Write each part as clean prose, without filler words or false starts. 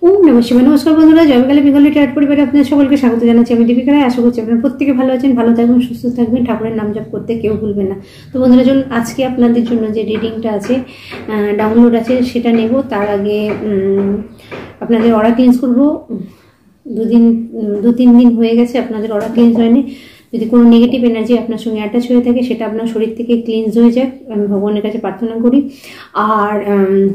ওম নমঃ শিবায়। নমস্কার বন্ধুরা, জয়কালী বেঙ্গলি টার্ট পরিবারে আপনাদের সকলকে স্বাগত জানাচ্ছি। আমি দীপিকা রায়। আশা করছি আপনারা প্রত্যেকে ভালো আছেন, ভালো থাকবেন, সুস্থ থাকবেন, ঠাকুরের নাম জপ করতে কেউ ভুলবেন না। তো বন্ধুরা, চলুন আজকে আপনাদের জন্য যে রিডিংটা আছে, ডাউনলোড আছে, সেটা নেব। তার আগে আপনাদের অরা ক্লিনস করবো। দু তিন দিন হয়ে গেছে আপনাদের অরা ক্লিনস হয়নি। যদি কোনো নেগেটিভ এনার্জি আপনার সঙ্গে অ্যাটাচ হয়ে থাকে, সেটা আপনার শরীর থেকে ক্লিনস হয়ে যাক, আমি ভগবানের কাছে প্রার্থনা করি। আর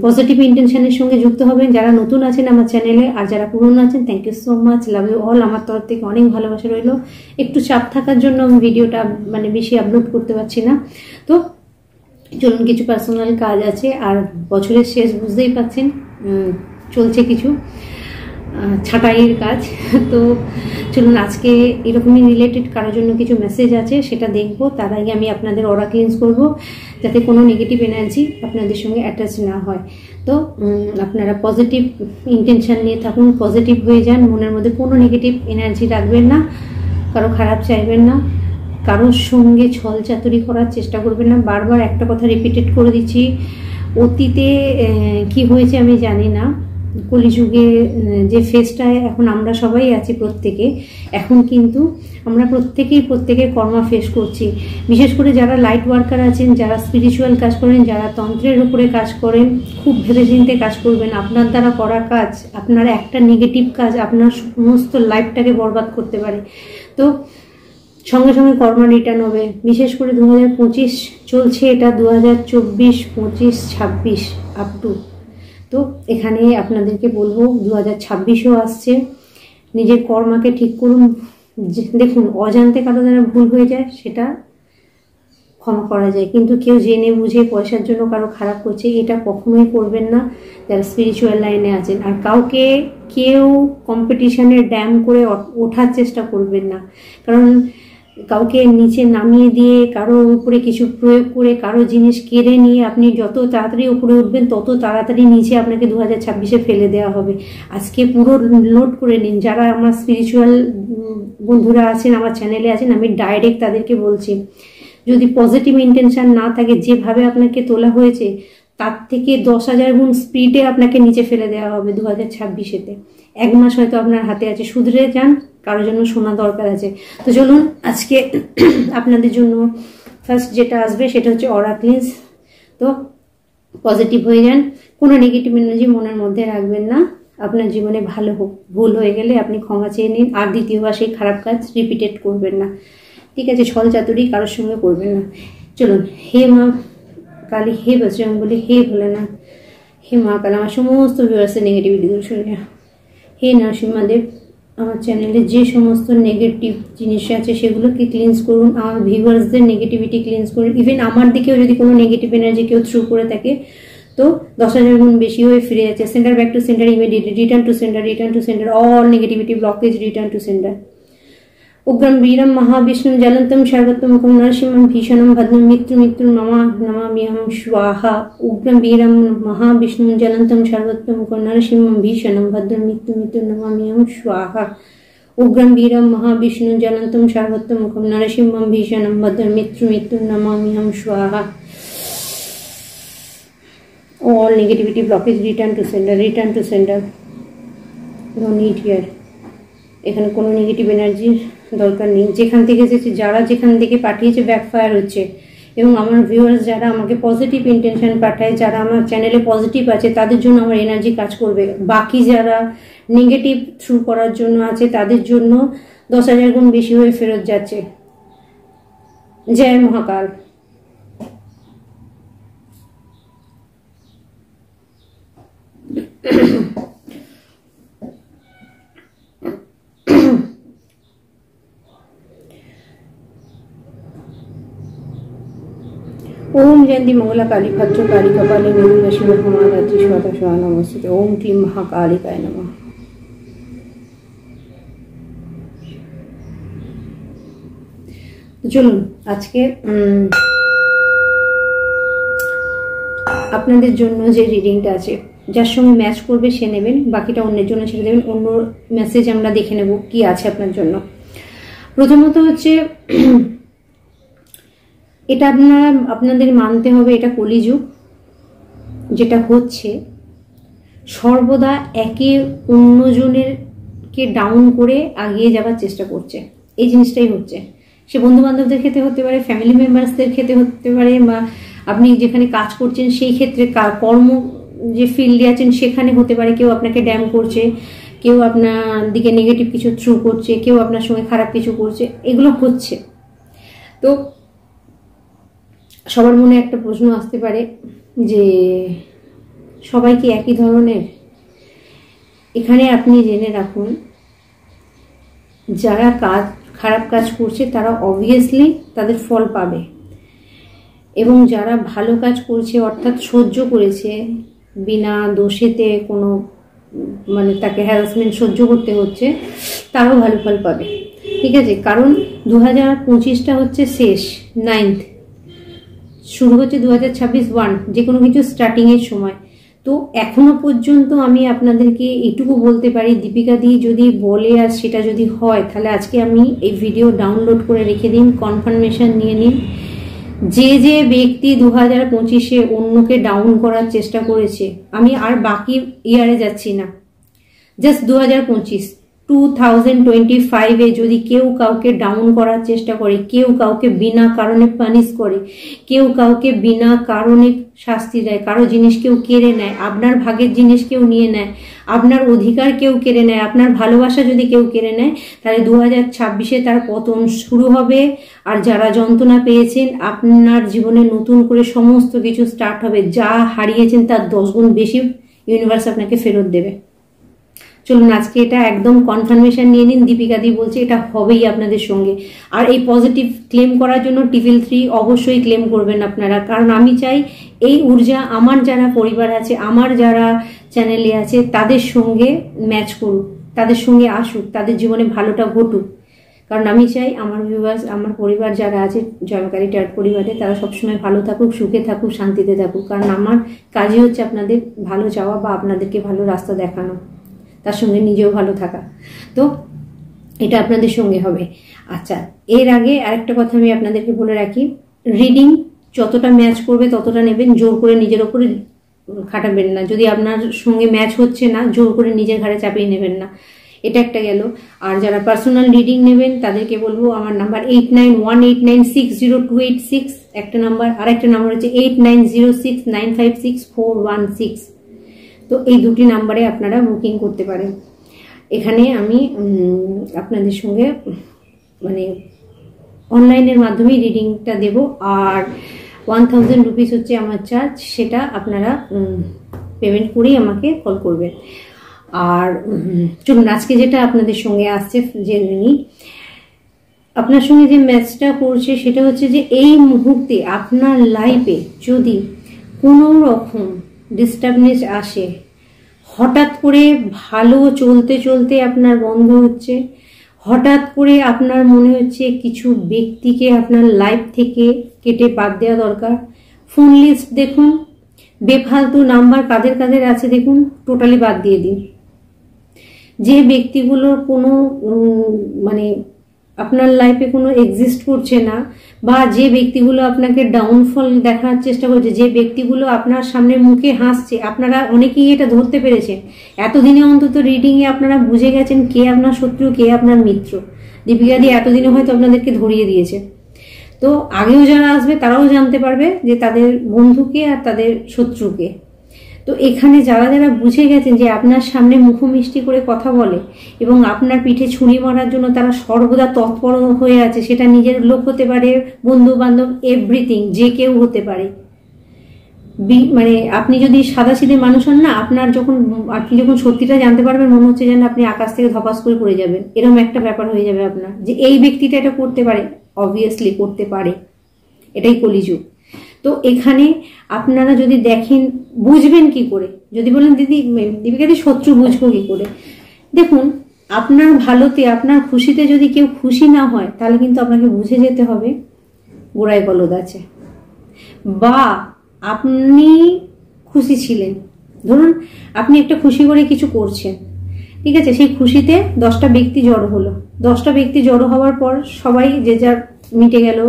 পজিটিভ ইন্টেনশনের সঙ্গে যুক্ত হবেন যারা নতুন আছেন আমার চ্যানেলে, আর যারা পুরনো আছেন thank you so much, love you all. আমার তরফ থেকে অনেক ভালোবাসা রইল। একটু চাপ থাকার জন্য আমি ভিডিওটা বেশি আপলোড করতে পারছি না। তো চলুন, কিছু পার্সোনাল কাজ আছে, আর বছরের শেষ বুঝতেই পারছেন, চলছে কিছু ছাঁটাইয়ের কাজ। তো চলুন, আজকে এরকমই রিলেটেড কারোর জন্য কিছু মেসেজ আছে, সেটা দেখব। তার আগে আমি আপনাদের অরা ক্লিনস করব, যাতে কোনো নেগেটিভ এনার্জি আপনাদের সঙ্গে অ্যাটাচ না হয়। তো আপনারা পজিটিভ ইন্টেনশন নিয়ে থাকুন, পজিটিভ হয়ে যান, মনের মধ্যে কোনো নেগেটিভ এনার্জি রাখবেন না, কারো খারাপ চাইবেন না, কারোর সঙ্গে ছল চাতুরি করার চেষ্টা করবেন না। বারবার একটা কথা রিপিটেড করে দিচ্ছি, অতীতে কি হয়েছে আমি জানি না, কলিযুগে যে ফেসটায় এখন আমরা সবাই আছি প্রত্যেকে, এখন কিন্তু আমরা প্রত্যেকের কর্মা ফেস করছি। বিশেষ করে যারা লাইট ওয়ার্কার আছেন, যারা স্পিরিচুয়াল কাজ করেন, যারা তন্ত্রের উপরে কাজ করেন, খুব ভেবেচিন্তে কাজ করবেন। আপনার দ্বারা করা কাজ, আপনার একটা নেগেটিভ কাজ আপনার সমস্ত লাইফটাকে বরবাদ করতে পারে। তো সঙ্গে সঙ্গে কর্মা রিটার্ন হবে। বিশেষ করে 2025 চলছে, এটা 2024, 25, 26 আপ টু। তো এখানে আপনাদেরকে বলবো 2026ও আসছে। নিজের কর্মাকে ঠিক করুন। দেখুন, অজান্তে কারো দ্বারা ভুল হয়ে যায়, সেটা ক্ষমা করা যায়, কিন্তু কেউ জেনে বুঝে পয়সার জন্য কারো খারাপ করছে, এটা কখনোই করবেন না যারা স্পিরিচুয়াল লাইনে আছেন। আর কেউ কম্পিটিশনের ড্যাম করে ওঠার চেষ্টা করবেন না, কারণ কাউকে নিচে নামিয়ে দিয়ে কারো উপরে কিছু প্রয়োগ করে কারো জিনিস কেড়ে নিয়ে আপনি যত তাড়াতাড়ি উপরে উঠবেন, তত তাড়াতাড়ি নিচে আপনাকে 2026-এ ফেলে দেওয়া হবে। আজকে পুরো নোট করে নিন। যারা আমার স্পিরিচুয়াল বন্ধুরা আছেন, আমার চ্যানেলে আছেন, আমি ডাইরেক্ট তাদেরকে বলছি, যদি পজিটিভ ইন্টেনশন না থাকে, যেভাবে আপনাকে তোলা হয়েছে তার থেকে 10,000 গুণ স্পিডে আপনাকে নিচে ফেলে দেওয়া হবে 2026-এতে। 1 মাস হয়তো আপনার হাতে আছে, শুধরে যান, কারোর জন্য শোনা দরকার আছে। তো চলুন, আজকে আপনাদের জন্য ফার্স্ট যেটা আসবে সেটা হচ্ছে অরা ক্লিনস। তো পজিটিভ হয়ে যান, কোনো নেগেটিভ এনার্জি মনের মধ্যে রাখবেন না। আপনার জীবনে ভালো হোক, ভুল হয়ে গেলে আপনি ক্ষমা চেয়ে নিন, আর দ্বিতীয়বার সেই খারাপ কাজ রিপিটেড করবেন না, ঠিক আছে? ছল চাতুরি কারোর সঙ্গে করবেন না। চলুন, হে মা কালী, হে বজরংবলী, হে ভোলেনাথ, হে মা কালী, আমার সমস্ত ভিউয়ার্সের নেগেটিভিটি দূর সরে যাও। হে নরসিংহদেব, আমার চ্যানেলে যে সমস্ত নেগেটিভ জিনিস আছে সেগুলোকে ক্লিনস করুন, আমার ভিউয়ার্সদের নেগেটিভিটি ক্লিনস করুন। ইভেন আমার দিকেও যদি কোনো নেগেটিভ এনার্জি কেউ থ্রু করে থাকে, তো 10,000 গুণ বেশি হয়ে ফিরে যাচ্ছে। Centre, back to centre, immediately return to centre, return to centre, all negativity blockage return to centre. উগ্রম বীরম মহাবিষ্ণু জলন্তম সর্বতমুখম নরসিংহম ভীষণম ভদ্রম মৃত্যুর নমাম্যহম স্বাহা। উগ্রম বীরম মহাবিষ্ণু জলন্তম সর্বতমুখম নরসিংহম ভীষণম ভদ্রম মৃত্যুর নমাম্যহম স্বাহা। উগ্রম বীরম মহাবিষ্ণু জলন্তম সর্বতমুখম নরসিংহম ভীষণম ভদ্রম মৃত্যুর নমাম্যহম স্বাহা। All negativity blockage return to sender, return to sender. No need here. এখানে কোনো নেগেটিভ এনার্জির দরকার নেই। যেখান থেকে এসেছে, যারা যেখান থেকে পাঠিয়েছে, ব্যাকফায়ার হচ্ছে। এবং আমার ভিউয়ার্স যারা আমাকে পজিটিভ ইন্টেনশন পাঠায়, যারা আমার চ্যানেলে পজিটিভ আছে, তাদের জন্য আমার এনার্জি কাজ করবে। বাকি যারা নেগেটিভ থ্রু করার জন্য আছে, তাদের জন্য 10,000 গুণ বেশি হয়ে ফেরত যাচ্ছে। জয় মহাকাল। ओम जयंती मंगला काली भद्र काली कपाली नीलि शिव कुमारात्रि स्वतः स्वाहा नमस्ते। ओम क्लीं महाकालिकाय नमः। চলুন, আজকে আপনাদের জন্য যে রিডিংটা আছে, যার সঙ্গে ম্যাচ করবে সে নেবেন, বাকিটা অন্যের জন্য ছেড়ে দেবেন। অন্য মেসেজ আমরা দেখে নেব কি আছে আপনার জন্য। প্রথমত হচ্ছে, এটা আপনাদের মানতে হবে, এটা কলিযুগ যেটা হচ্ছে, সর্বদা একে অন্যজনেরকে ডাউন করে আগিয়ে যাওয়ার চেষ্টা করছে, এই জিনিসটাই হচ্ছে। সে বন্ধু বান্ধবদের ক্ষেত্রে হতে পারে, ফ্যামিলি মেম্বার্সদের ক্ষেত্রে হতে পারে, বা আপনি যেখানে কাজ করছেন সেই ক্ষেত্রে কর্ম যে ফিল্ডে আছেন সেখানে হতে পারে। কেউ আপনাকে ড্যাম করছে, কেউ আপনার দিকে নেগেটিভ কিছু থ্রু করছে, কেউ আপনার সঙ্গে খারাপ কিছু করছে, এগুলো হচ্ছে। তো সবার মনে একটা প্রশ্ন আসতে পারে যে সবাই কি একই ধরনের? এখানে আপনি জেনে রাখুন, যারা খারাপ কাজ করছে তারা অবভিয়াসলি তাদের ফল পাবে, এবং যারা ভালো কাজ করছে অর্থাৎ সহ্য করেছে বিনা দোষেতে, কোনো মানে তাকে হ্যারাসমেন্ট সহ্য করতে হচ্ছে, তারাও ভালো ফল পাবে। ঠিক আছে, কারণ 2025টা হচ্ছে শেষ, 9th, শুরু হচ্ছে 2026 1, যে কোনো কিছু স্টার্টিংয়ের সময়। তো এখনো পর্যন্ত আমি আপনাদেরকে এটুকু বলতে পারি, দীপিকা দি যদি বলে আর সেটা যদি হয়, তাহলে আজকে আমি এই ভিডিও ডাউনলোড করে রেখে দিন, কনফার্মেশন নিয়ে নিন। যে যে ব্যক্তি 2025-এ অন্যকে ডাউন করার চেষ্টা করেছে, আমি আর বাকি ইয়ারে যাচ্ছি না, জাস্ট 2025-2025-এ যদি কেউ কাউকে ডাউন করার চেষ্টা করে, কেউ কাউকে বিনা কারণে পানিশ করে, কেউ কাউকে বিনা কারণে শাস্তি দেয়, কারো জিনিস কেউ কেড়ে নেয়, আপনার ভাগের জিনিস কেউ নিয়ে নেয়, আপনার অধিকার কেউ কেড়ে নেয়, আপনার ভালোবাসা যদি কেউ কেড়ে নেয়, তাহলে 2026-এ তার পতন শুরু হবে। আর যারা যন্ত্রণা পেয়েছেন, আপনার জীবনে নতুন করে সমস্ত কিছু স্টার্ট হবে। যা হারিয়েছেন তার 10 গুণ বেশি ইউনিভার্স আপনাকে ফেরত দেবে। চলুন আজকে এটা একদম কনফার্মেশন নিয়ে নিন, দীপিকা দি বলছে এটা হবেই আপনাদের সঙ্গে। আর এই পজিটিভ ক্লেম করার জন্য TRRR অবশ্যই ক্লেম করবেন আপনারা, কারণ আমি চাই এই ঊর্জা আমার যারা পরিবার আছে, আমার যারা চ্যানেলে আছে, তাদের সঙ্গে ম্যাচ করুক, তাদের সঙ্গে আসুক, তাদের জীবনে ভালোটা ঘটুক। কারণ আমি চাই আমার ভিউয়ার্স, আমার পরিবার যারা আছে জয়মাকালী ট্যারোট পরিবারে, তারা সবসময় ভালো থাকুক, সুখে থাকুক, শান্তিতে থাকুক। কারণ আমার কাজই হচ্ছে আপনাদের ভালো চাওয়া বা আপনাদেরকে ভালো রাস্তা দেখানো, তার সঙ্গে নিজেও ভালো থাকা। তো এটা আপনাদের সঙ্গে হবে। আচ্ছা, এর আগে আরেকটা কথা আমি আপনাদেরকে বলে রাখি, রিডিং যতটা ম্যাচ করবে ততটা নেবেন, জোর করে নিজের ওপরে খাটাবেন না। যদি আপনার সঙ্গে ম্যাচ হচ্ছে না, জোর করে নিজের ঘাড়ে চাপিয়ে নেবেন না। এটা একটা গেল। আর যারা পার্সোনাল রিডিং নেবেন তাদেরকে বলবো, আমার নাম্বার 8918960286 একটা নাম্বার, আর একটা নাম্বার হচ্ছে 8906956416। তো এই দুটি নাম্বারে আপনারা বুকিং করতে পারেন। এখানে আমি আপনাদের সঙ্গে মানে অনলাইনের মাধ্যমেই রিডিংটা দেব, আর 1000 রুপিস হচ্ছে আমার চার্জ, সেটা আপনারা পেমেন্ট করেই আমাকে কল করবেন। আর চলুন আজকে যেটা আপনাদের সঙ্গে আসছে জেনে নিই। আপনার সঙ্গে যে ম্যাচটা করছে সেটা হচ্ছে যে এই মুহূর্তে আপনার লাইফে যদি কোনো রকম ডিস্টার্বনেস আসে, হঠাৎ করে ভালো চলতে চলতে আপনার বন্ধ হচ্ছে, হঠাৎ করে আপনার মনে হচ্ছে কিছু ব্যক্তিকে আপনার লাইফ থেকে কেটে বাদ দেওয়া দরকার, ফোন লিস্ট দেখুন, বেফালতু নাম্বার কাদের কাদের আছে দেখুন, টোটালি বাদ দিয়ে দিন। যে ব্যক্তিগুলোর কোনো মানে আপনার লাইফে কোনো এক্সিস্ট করছে না, বা যে ব্যক্তিগুলো আপনাকে ডাউনফল দেখার চেষ্টা করছে, যে ব্যক্তিগুলো আপনার সামনে মুখে হাসছে, আপনারা অনেকেই এটা ধরতে পেরেছেন এতদিনে, অন্তত রিডিংয়ে আপনারা বুঝে গেছেন কে আপনার শত্রু কে আপনার মিত্র। দীপিকা দি এতদিনে হয়তো আপনাদেরকে ধরিয়ে দিয়েছে। তো আগেও যারা আসবে তারাও জানতে পারবে যে তাদের বন্ধুকে আর তাদের শত্রুকে। তো এখানে যারা যারা বুঝে গেছেন যে আপনার সামনে মুখমিষ্টি করে কথা বলে এবং আপনার পিঠে ছুরি মারার জন্য তারা সর্বদা তৎপর হয়ে আছে, সেটা নিজের লোক হতে পারে, বন্ধু বান্ধব, এভরিথিং, যে কেউ হতে পারে। মানে আপনি যদি সাদাসিধে মানুষ হন না, আপনি যখন সত্যিটা জানতে পারবেন, মনে হচ্ছে যেন আপনি আকাশ থেকে ধপাস করে পড়ে যাবেন, এরকম একটা ব্যাপার হয়ে যাবে আপনার, যে এই ব্যক্তিটা এটা করতে পারে। অবভিয়াসলি করতে পারে, এটাই কলিযুগ। তো এখানে আপনারা যদি দেখেন, বুঝবেন কি করে? যদি বলেন দিদি দীপিকা দি শত্রু বুঝবো কি করে? দেখুন, আপনার ভালোতে আপনার খুশিতে যদি কেউ খুশি না হয়, তাহলে কিন্তু আপনাকে বুঝে যেতে হবে গোড়ায় গলদ আছে। বা আপনি খুশি ছিলেন, ধরুন আপনি একটা খুশি করে কিছু করছেন, ঠিক আছে, সেই খুশিতে 10টা ব্যক্তি জড়ো হলো, 10টা ব্যক্তি জড়ো হওয়ার পর সবাই যে যার মিটে গেল,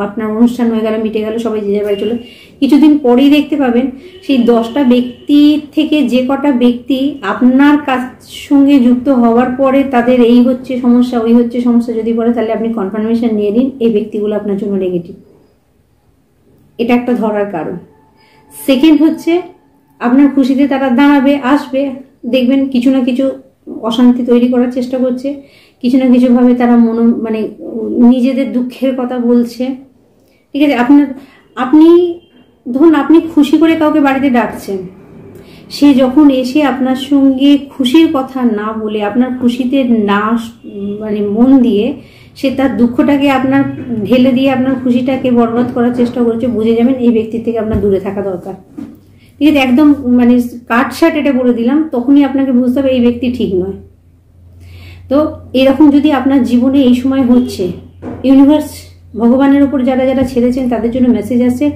আপনার অনুষ্ঠান হয়ে গেল, মিটে গেল, সবাই যে যার বাড়ি চলে, কিছুদিন পরেই দেখতে পাবেন সেই 10টা ব্যক্তি থেকে যে কটা ব্যক্তি আপনার কাছ সঙ্গে যুক্ত হওয়ার পরে তাদের এই হচ্ছে সমস্যা, ওই হচ্ছে সমস্যা যদি বলে, তাহলে আপনি কনফার্মেশন নিয়ে নিন এই ব্যক্তিগুলো আপনার জন্য নেগেটিভ। এটা একটা ধরার কারণ। সেকেন্ড হচ্ছে আপনার খুশিতে তারা দাঁড়াবে, আসবে, দেখবেন কিছু না কিছু অশান্তি তৈরি করার চেষ্টা করছে, কিছু না কিছু ভাবে তারা মানে নিজেদের দুঃখের কথা বলছে, ঠিক আছে। আপনি ধরুন আপনি খুশি করে কাউকে বাড়িতে ডাকছেন, সে যখন এসে আপনার সঙ্গে খুশির কথা না বলে আপনার খুশিতে না মানে মন দিয়ে সে তার দুঃখটাকে আপনার ঢেলে দিয়ে আপনার খুশিটাকে বরবাদ করার চেষ্টা করছে, বুঝে যাবেন এই ব্যক্তির থেকে আপনার দূরে থাকা দরকার, ঠিক আছে। একদম মানে কাটশাট এটা বলে দিলাম, তখনই আপনাকে বুঝতে হবে এই ব্যক্তি ঠিক নয়। তো এরকম যদি আপনার জীবনে এই সময় হচ্ছে, ইউনিভার্স ভগবানের উপর যারা যারা ছেড়েছেন তাদের জন্য মেসেজ আসছে,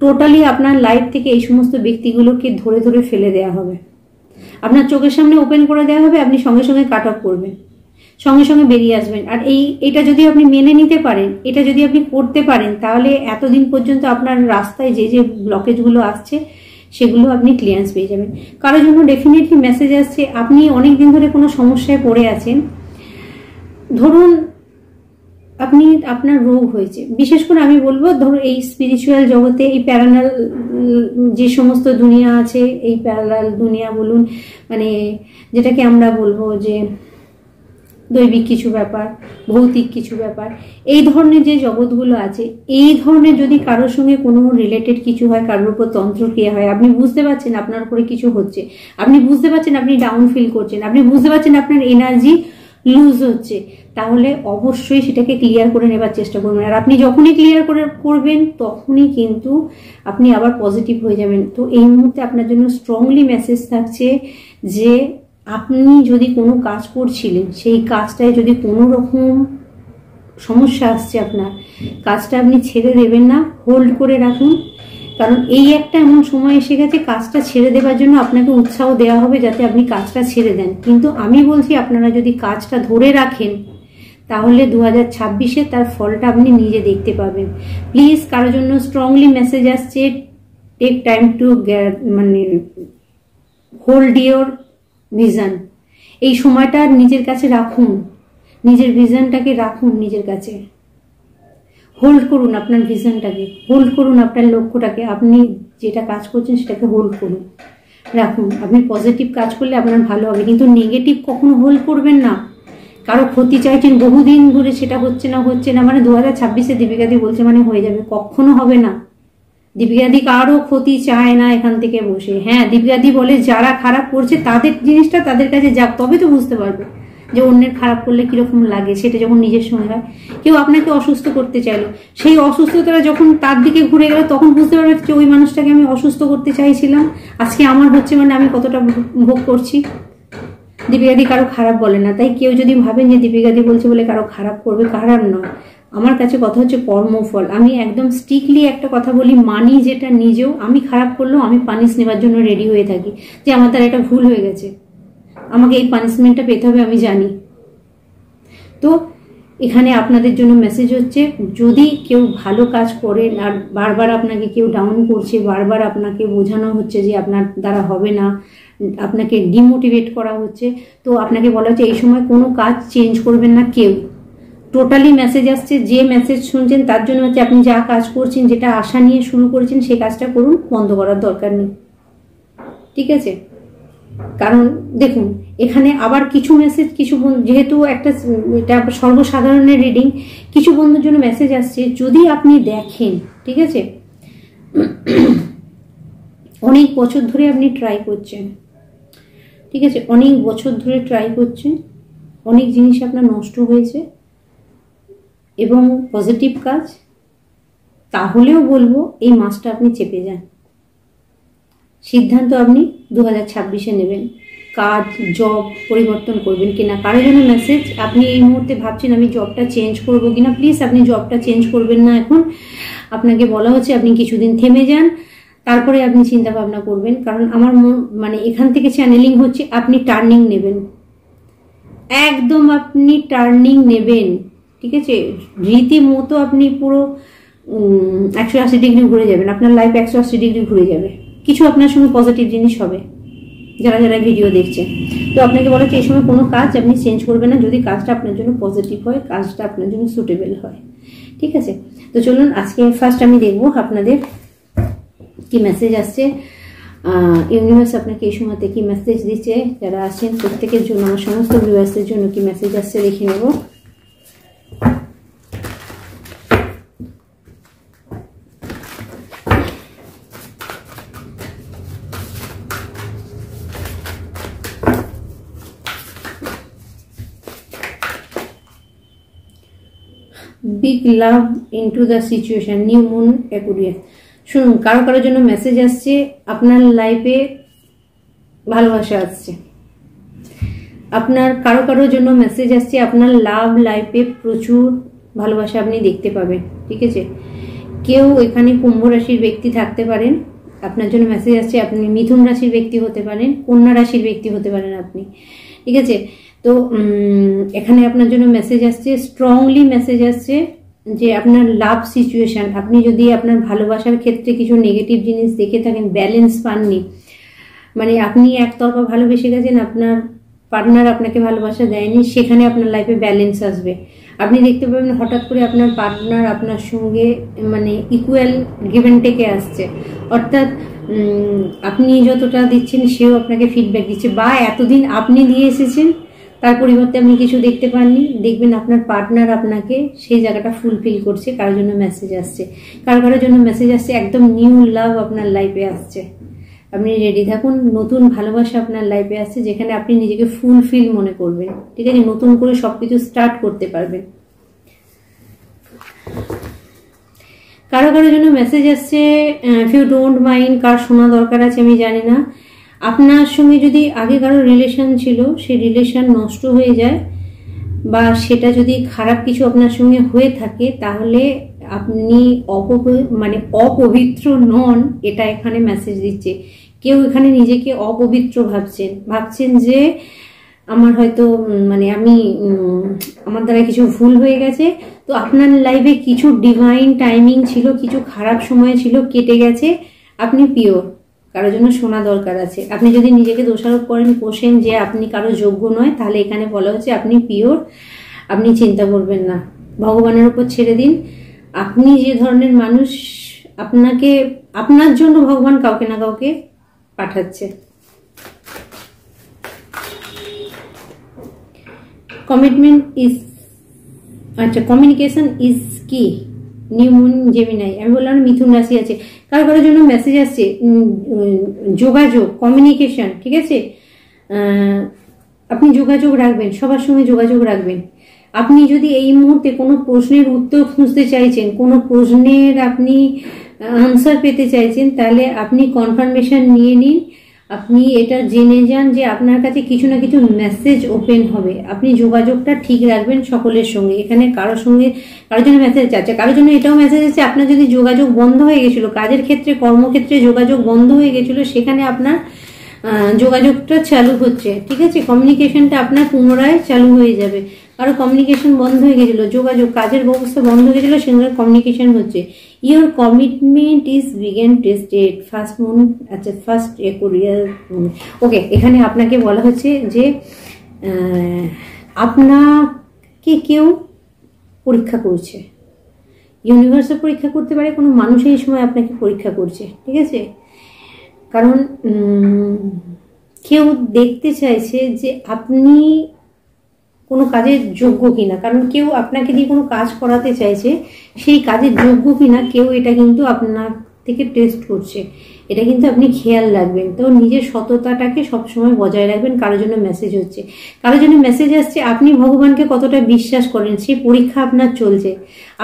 টোটালি আপনার লাইফ থেকে এই সমস্ত ব্যক্তিগুলোকে ধরে ধরে ফেলে দেওয়া হবে, আপনার চোখের সামনে ওপেন করে দেওয়া হবে, আপনি সঙ্গে সঙ্গে কাট অফ করবেন, সঙ্গে সঙ্গে বেরিয়ে আসবেন। আর এটা যদি আপনি মেনে নিতে পারেন, এটা যদি আপনি করতে পারেন, তাহলে এতদিন পর্যন্ত আপনার রাস্তায় যে যে ব্লকেজগুলো আসছে সেগুলো আপনি ক্লিয়ারেন্স পেয়ে যাবেন। কারোর জন্য ডেফিনেটলি মেসেজ আসছে আপনি অনেক দিন ধরে কোনো সমস্যায় পড়ে আছেন, ধরুন আপনি আপনার রোগ হয়েছে, বিশেষ করে আমি বলবো ধরুন এই স্পিরিচুয়াল জগতে এই প্যারানাল যে সমস্ত দুনিয়া আছে, এই প্যারালাল দুনিয়া বলুন, মানে যেটাকে আমরা বলবো যে দৈবিক কিছু ব্যাপার, ভৌতিক কিছু ব্যাপার, এই ধরনের যে জগৎগুলো আছে, এই ধরনের যদি কারোর সঙ্গে কোনো রিলেটেড কিছু হয়, কারোর উপর তন্ত্রক্রিয়া হয়, আপনি বুঝতে পারছেন আপনার উপরে কিছু হচ্ছে, আপনি বুঝতে পারছেন আপনি ডাউন ফিল করছেন, আপনি বুঝতে পারছেন আপনার এনার্জি লুজ হচ্ছে, তাহলে অবশ্যই সেটাকে ক্লিয়ার করে নেবার চেষ্টা করবেন। আর আপনি যখনই ক্লিয়ার করবেন তখনই কিন্তু আপনি আবার পজিটিভ হয়ে যাবেন। তো এই মুহূর্তে আপনার জন্য স্ট্রংলি মেসেজ থাকছে যে আপনি যদি কোনো কাজ করছিলেন, সেই কাজটায় যদি কোনো রকম সমস্যা আসছে, আপনার কাজটা আপনি ছেড়ে দেবেন না, হোল্ড করে রাখুন। কারণ এই একটা এমন সময় এসে গেছে কাজটা ছেড়ে দেওয়ার জন্য আপনাকে উৎসাহ দেওয়া হবে যাতে আপনি কাজটা ছেড়ে দেন। কিন্তু আমি বলছি আপনারা যদি কাজটা ধরে রাখেন তাহলে 2026-এ তার ফলটা আপনি নিজে দেখতে পাবেন। প্লিজ কারোর জন্য স্ট্রংলি মেসেজ আসছে, টেক টাইম টু মানে হোল্ড ইওর ভিশন। এই সময়টা নিজের কাছে রাখুন, নিজের ভিশনটাকে রাখুন নিজের কাছে, হোল্ড করুন আপনার ভিশনটাকে, হোল্ড করুন আপনার লক্ষ্যটাকে, আপনি যেটা কাজ করছেন সেটাকে হোল্ড করুন, রাখুন। আপনি পজিটিভ কাজ করলে আপনার ভালো হবে, কিন্তু নেগেটিভ কখনো হোল্ড করবেন না। কারো ক্ষতি চাইছেন বহুদিন ধরে, সেটা হচ্ছে না মানে 2026-এ দীপিকাদি বলছে মানে হয়ে যাবে, কখনো হবে না। দীপিকাদি কারো ক্ষতি চায় না এখান থেকে বসে। হ্যাঁ, দীপিকাদি বলে যারা খারাপ করছে তাদের জিনিসটা তাদের কাছে যাক, তবে তো বুঝতে পারবে যে অন্যের খারাপ করলে কিরকম লাগে। সেটা যখন নিজের সঙ্গে হয়, কেউ আপনাকে অসুস্থ করতে চাইলো, সেই অসুস্থতাটা যখন তার দিকে ঘুরে গেল তখন বুঝতে পারবে যে ওই মানুষটাকে আমি অসুস্থ করতে চাইছিলাম, আজকে আমার হচ্ছে মানে আমি কতটা ভোগ করছি। দীপিকাদি কারো খারাপ বলে না, তাই কেউ যদি ভাবেন যে দীপিকাদি বলছে বলে কারো খারাপ করবে, খারাপ নয়। আমার কাছে কথা হচ্ছে কর্মফল। আমি একদম স্ট্রিক্টলি একটা কথা বলি, মানি যেটা নিজেও, আমি খারাপ করলেও আমি পানিশ নেবার জন্য রেডি হয়ে থাকি যে আমার দ্বারা এটা ভুল হয়ে গেছে, আমাকে এই পানিশমেন্টটা পেতে হবে, আমি জানি। তো এখানে আপনাদের জন্য মেসেজ হচ্ছে, যদি কেউ ভালো কাজ করেন আর বারবার আপনাকে কেউ ডাউন করছে, বারবার আপনাকে বোঝানো হচ্ছে যে আপনার দ্বারা হবে না, আপনাকে ডিমোটিভেট করা হচ্ছে, তো আপনাকে বলা হচ্ছে এই সময় কোনো কাজ চেঞ্জ করবেন না কেউ। টোটালি মেসেজ আসছে, যে মেসেজ শুনছেন তার জন্য হচ্ছে আপনি যা কাজ করছেন, যেটা আশা নিয়ে শুরু করেছেন সেই কাজটা করুন, বন্ধ করার দরকার নেই, ঠিক আছে। কারণ দেখুন এখানে আবার কিছু মেসেজ, কিছু যেহেতু এটা সর্বসাধারণের রিডিং, কিছু বন্ধুর জন্য মেসেজ আসছে, যদি আপনি দেখেন, ঠিক আছে, অনেক বছর ধরে আপনি ট্রাই করছেন, ঠিক আছে, অনেক বছর ধরে ট্রাই করছেন, অনেক জিনিস আপনার নষ্ট হয়েছে এবং পজিটিভ কাজ, তাহলেও বলবো এই মাসটা আপনি চেপে যান। সিদ্ধান্ত আপনি 2026-এ নেবেন, কাজ জব পরিবর্তন করবেন কিনা। কারোর জন্য মেসেজ, আপনি এই মুহূর্তে ভাবছেন আমি জবটা চেঞ্জ করবো কিনা, প্লিজ আপনি জবটা চেঞ্জ করবেন না এখন। আপনাকে বলা হচ্ছে আপনি কিছুদিন থেমে যান, তারপরে আপনি চিন্তা ভাবনা করবেন। কারণ আমার মানে এখান থেকে চ্যানেলিং হচ্ছে আপনি টার্নিং নেবেন, একদম আপনি টার্নিং নেবেন, ঠিক আছে, রীতিমতো আপনি পুরো 180 ডিগ্রি ঘুরে যাবেন, আপনার লাইফ 180 ডিগ্রি ঘুরে যাবে। কিছু আপনার সঙ্গে পজিটিভ জিনিস হবে যারা যারা ভিডিও দেখছেন। তো আপনাকে বলা হচ্ছে এই সময় কোনো কাজ আপনি চেঞ্জ করবেন না, যদি কাজটা আপনার জন্য পজিটিভ হয়, কাজটা আপনার জন্য সুটেবল হয়। ঠিক আছে, তো চলুন আজকে ফার্স্ট আমি দেখবো আপনাদের কি মেসেজ আসছে, ইউনিভার্স আপনাকে এই সময়তে কি মেসেজ দিচ্ছে, যারা আছেন প্রত্যেকের জন্য, আমার সমস্ত ভিউয়ার্সের জন্য কি মেসেজ আসছে দেখে নেব। Big love into the situation, new moon Aquarius. শুনুন, কারো কারোর জন্য মেসেজ আসছে, আপনার লাইফে ভালোবাসা আসছে। আপনার কারো কারোর জন্য মেসেজ আসছে, আপনার লাভ লাইফে প্রচুর ভালোবাসা আপনি দেখতে পাবেন। ঠিক আছে, কেউ এখানে কুম্ভ রাশির ব্যক্তি থাকতে পারেন, আপনার জন্য মেসেজ আসছে। আপনি মিথুন রাশির ব্যক্তি হতে পারেন, কন্যা রাশির ব্যক্তি হতে পারেন আপনি। ঠিক আছে, তো এখানে আপনার জন্য মেসেজ আসছে, স্ট্রংলি মেসেজ আসছে যে আপনার লাভ সিচুয়েশন, আপনি যদি আপনার ভালোবাসার ক্ষেত্রে কিছু নেগেটিভ জিনিস দেখে থাকেন, ব্যালেন্স পাননি, মানে আপনি একতরফা ভালোবেসে গেছেন, আপনার পার্টনার আপনাকে ভালোবাসা দেয়নি, সেখানে আপনার লাইফে ব্যালেন্স আসবে। আপনি দেখতে পাবেন হঠাৎ করে আপনার পার্টনার আপনার সঙ্গে মানে ইকুয়াল গিভেন টেকে আসছে, অর্থাৎ আপনি যতটা দিচ্ছেন সেও আপনাকে ফিডব্যাক দিচ্ছে, বা এতদিন আপনি দিয়ে এসেছেন তার পরিবর্তে আপনি কিছু দেখতে পাননি, দেখবেন আপনার পার্টনার আপনাকে সেই জায়গাটা ফুলফিল করছে। কারোর জন্য মেসেজ আসছে, কারোর জন্য মেসেজ আসছে, একদম নিউ লাভ আপনার লাইফে আসছে। আপনি রেডি থাকুন, নতুন ভালোবাসা আপনার লাইফে আসছে, যেখানে আপনি নিজেকে ফুলফিল মনে করবেন। ঠিক আছে, নতুন করে সবকিছু স্টার্ট করতে পারবেন। কারোর জন্য মেসেজ আসছে, ইফ ইউ ডোন্ট মাইন্ড, কার শোনা দরকার আছে আমি জানি না, আপনার সঙ্গে যদি আগে কারো রিলেশন ছিল, সেই রিলেশন নষ্ট হয়ে যায়, বা সেটা যদি খারাপ কিছু আপনার সঙ্গে হয়ে থাকে, তাহলে আপনি অপবিত্র নন, এটা এখানে মেসেজ দিচ্ছে। কেউ এখানে নিজেকে অপবিত্র ভাবছেন যে আমার হয়তো মানে আমার দ্বারা কিছু ভুল হয়ে গেছে। তো আপনার লাইফে কিছু ডিভাইন টাইমিং ছিল, কিছু খারাপ সময় ছিল, কেটে গেছে, আপনি পিওর। কারোর জন্য শোনা দরকার আছে। আপনি যদি নিজেকে দোষারোপ করেন, কোশেন যে আপনি কারো যোগ্য নয়, তাহলে এখানে বলা হচ্ছে আপনি পিওর, আপনি চিন্তা করবেন না, ভগবানের উপর ছেড়ে দিন। আপনি যে ধরনের মানুষ, আপনার জন্য ভগবান কাউকে না কাউকে পাঠাচ্ছে। কমিটমেন্ট ইজ, আচ্ছা, কমিউনিকেশন ইজ কি, নিউ মুন জেমিনাই। আমি বললাম মিথুন রাশি আছে, কারোর জন্য মেসেজ আসছে যোগাযোগ, কমিউনিকেশন। ঠিক আছে, আপনি যোগাযোগ রাখবেন, সবার সঙ্গে যোগাযোগ রাখবেন। আপনি যদি এই মুহূর্তে কোনো প্রশ্নের উত্তর খুঁজতে চাইছেন, কোনো প্রশ্নের আপনি আনসার পেতে চাইছেন, তাহলে আপনি কনফার্মেশন নিয়ে নিন, আপনি এটা জেনে যান যে আপনার কাছে কিছু না কিছু মেসেজ ওপেন হবে। আপনি যোগাযোগটা ঠিক রাখবেন সকলের সঙ্গে। এখানে কারোর জন্য মেসেজ আছে, কারোর জন্য এটাও মেসেজ আছে, আপনার যদি যোগাযোগ বন্ধ হয়ে গেছিল, কাজের ক্ষেত্রে কর্মক্ষেত্রে যোগাযোগ বন্ধ হয়ে গেছিল, সেখানে আপনার যোগাযোগটা চালু হচ্ছে। ঠিক আছে, কমিউনিকেশনটা আপনার পুনরায় চালু হয়ে যাবে। কারো কমিউনিকেশন বন্ধ হয়ে গেছিল, যোগাযোগ কাজের ব্যবস্থা বন্ধ হয়ে গেছিল, সেখানে কমিউনিকেশন হচ্ছে। ইউর কমিটমেন্ট ইজ বিগেন টেস্টেড, ফার্স্ট মুন, আচ্ছা ফার্স্ট একুরিয়াস। ওকে, এখানে আপনাকে বলা হচ্ছে যে আপনাকে কেউ পরীক্ষা করছে, ইউনিভার্সও পরীক্ষা করতে পারে, কোনো মানুষ এই সময় আপনাকে পরীক্ষা করছে। ঠিক আছে, কারণ কেউ দেখতে চাইছে যে আপনি কোনো কাজের যোগ্য কিনা, কারণ কেউ আপনাকে দিয়ে কোনো কাজ করাতে চাইছে, সেই কাজের যোগ্য কিনা কেউ এটা কিন্তু আপনার থেকে টেস্ট করছে। এটা কিন্তু আপনি খেয়াল রাখবেন। তো নিজের সততাটাকে সবসময় বজায় রাখবেন। কারোর জন্য মেসেজ হচ্ছে, কারোর জন্য মেসেজ আসছে, আপনি ভগবানকে কতটা বিশ্বাস করেন সেই পরীক্ষা আপনার চলছে।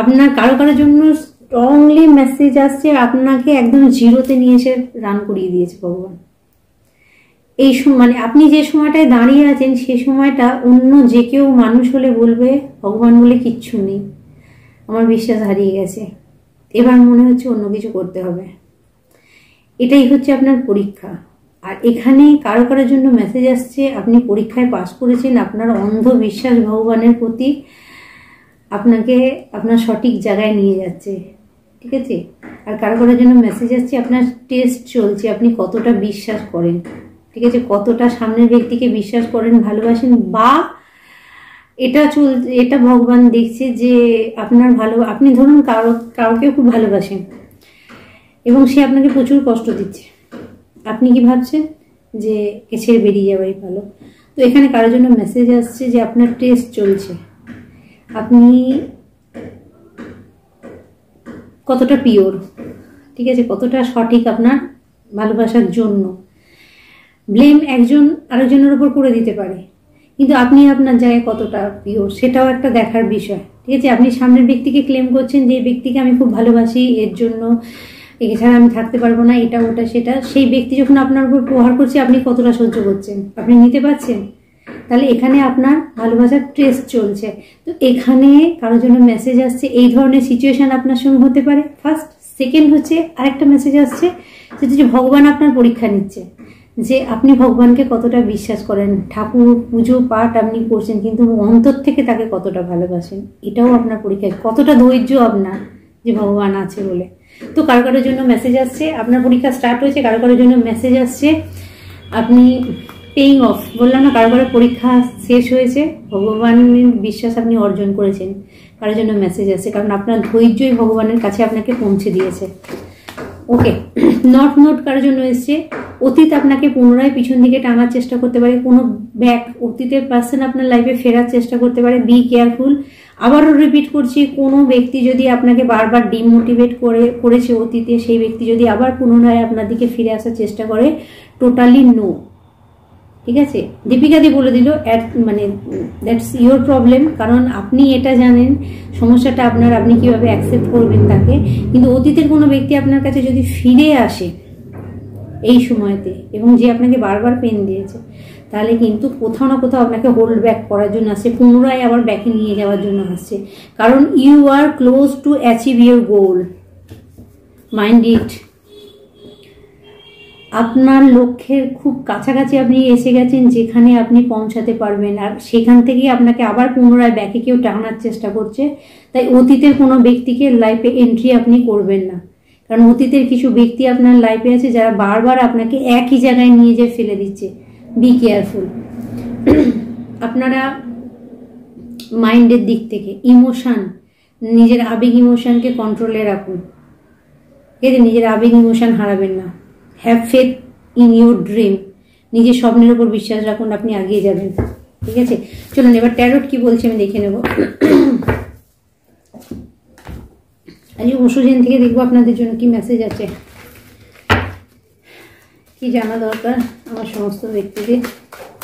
আপনার কারোর জন্য স্ট্রংলি মেসেজ আসছে, আপনাকে একদম জিরোতে নিয়ে এসে রান করিয়ে দিয়েছে ভগবান। এই মানে আপনি যে সময়টায় দাঁড়িয়ে আছেন, সে সময়টা অন্য যে কেউ মানুষ হলে বলবে ভগবান বলে কিচ্ছু নেই, আমার বিশ্বাস হারিয়ে গেছে, এবার মনে হচ্ছে অন্য কিছু করতে হবে। এটাই হচ্ছে আপনার পরীক্ষা। আর এখানে কারোর জন্য মেসেজ আসছে, আপনি পরীক্ষায় পাস করেছেন, আপনার অন্ধ বিশ্বাস ভগবানের প্রতি, আপনাকে আপনার সঠিক জায়গায় নিয়ে যাচ্ছে, ঠিক আছে। আর কারো কারোর জন্য মেসেজ আসছে আপনার টেস্ট চলছে, আপনি কতটা বিশ্বাস করেন, ঠিক আছে, কতটা সামনের ব্যক্তিকে বিশ্বাস করেন, ভালোবাসেন, বা এটা ভগবান দেখছে যে আপনার আপনি ধরুন কাউকে খুব ভালোবাসেন এবং সে আপনাকে প্রচুর কষ্ট দিচ্ছে, আপনি কি ভাবছেন যে ছেড়ে বেরিয়ে যাওয়াই ভালো। তো এখানে কারোর জন্য মেসেজ আসছে যে আপনার টেস্ট চলছে, আপনি কতটা পিওর, ঠিক আছে, কতটা সঠিক আপনার ভালোবাসার জন্য। ব্লেম একজন আরেকজনের উপর করে দিতে পারে, কিন্তু আপনি আপনার জায়গায় কতটা পিওর সেটাও একটা দেখার বিষয়, ঠিক আছে। আপনি সামনের ব্যক্তিকে ক্লেম করছেন যে এই ব্যক্তিকে আমি খুব ভালোবাসি, এর জন্য এছাড়া আমি থাকতে পারবো না, এটা ওটা সেটা। সেই ব্যক্তি যখন আপনার উপর প্রহার করছে আপনি কতটা সহ্য করছেন, আপনি নিতে পারছেন? তাহলে এখানে আপনার ভালোবাসার টেস্ট চলছে। তো এখানে কারোর জন্য মেসেজ আসছে, এই ধরনের সিচুয়েশন আপনার সঙ্গে হতে পারে, ফার্স্ট। সেকেন্ড হচ্ছে আরেকটা মেসেজ আসছে যেটা যে ভগবান আপনার পরীক্ষা নিচ্ছে, যে আপনি ভগবানকে কতটা বিশ্বাস করেন, ঠাকুর পুজো পাঠ আপনি করছেন, কিন্তু অন্তর থেকে তাকে কতটা ভালোবাসেন, এটাও আপনার পরীক্ষা, কতটা ধৈর্য আপনার যে ভগবান আছে বলে। তো কারো কারোর জন্য মেসেজ আসছে আপনার পরীক্ষা স্টার্ট হয়েছে, কারো কারোর জন্য মেসেজ আসছে আপনি পেইং অফ, বললাম না, কারো কারো পরীক্ষা শেষ হয়েছে, ভগবানের বিশ্বাস আপনি অর্জন করেছেন। কারোর জন্য মেসেজ আসছে কারণ আপনার ধৈর্যই ভগবানের কাছে আপনাকে পৌঁছে দিয়েছে। ওকে, নোট কারোর জন্য এসছে অতীত আপনাকে পুনরায় পিছন দিকে টানার চেষ্টা করতে পারে, কোনো অতীতের পার্সন আপনার লাইফে ফেরার চেষ্টা করতে পারে, বি কেয়ারফুল। আবারও রিপিট করছি, কোনো ব্যক্তি যদি আপনাকে বারবার ডিমোটিভেট করেছে অতীতে, সেই ব্যক্তি যদি আবার পুনরায় আপনার দিকে ফিরে আসার চেষ্টা করে, টোটালি নো, ঠিক আছে। দীপিকাদি বলে দিল মানে দ্যাটস ইয়োর প্রবলেম, কারণ আপনি এটা জানেন সমস্যাটা আপনার, আপনি কিভাবে অ্যাকসেপ্ট করবেন তাকে। কিন্তু অতীতের কোনো ব্যক্তি আপনার কাছে যদি ফিরে আসে এই সময়তে এবং যে আপনাকে বারবার পেন দিয়েছে, তাহলে কিন্তু কোথাও না কোথাও আপনাকে হোল্ড ব্যাক করার জন্য আসছে, পুনরায় আবার ব্যাকে নিয়ে যাওয়ার জন্য আসছে, কারণ you are close to achieve your goal, mind it. আপনার লক্ষ্যের খুব কাছাকাছি আপনি এসে গেছেন, যেখানে আপনি পৌঁছাতে পারবেন, আর সেখান থেকেই আপনাকে আবার পুনরায় ব্যাকে কেউ টানার চেষ্টা করছে। তাই অতীতের কোনো ব্যক্তিকে লাইফে এন্ট্রি আপনি করবেন না, কারণ অতীতের কিছু ব্যক্তি আপনার লাইফে আছে যারা বারবার আপনাকে একই জায়গায় নিয়ে যেয়ে ফেলে দিচ্ছে। Be careful. আপনারা মাইন্ডের দিক থেকে ইমোশন, নিজের আবেগ ইমোশনকে কন্ট্রোলে রাখুন, ঠিক আছে, নিজের আবেগ ইমোশন হারাবেন না। Have faith in your dream, নিজের স্বপ্নের উপর বিশ্বাস রাখুন, আপনি এগিয়ে যাবেন, ঠিক আছে। চলুন এবার ট্যারোট কি বলছে আমি দেখে নেব। আজ ওষুধেন থেকে দেখবো আপনাদের জন্য কি মেসেজ আছে, কি জানা দরকার আমার সমস্ত ব্যক্তিদের,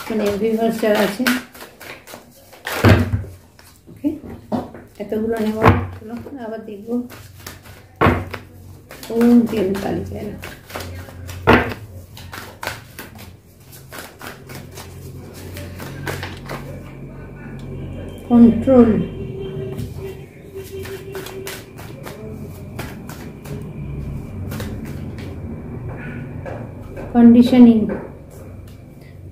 মানে ভিউয়ার্স যারা আছে। ওকে, এতগুলো নেব, আবার দেখবো। ওম প্রেম কালী যায় না। control, conditioning,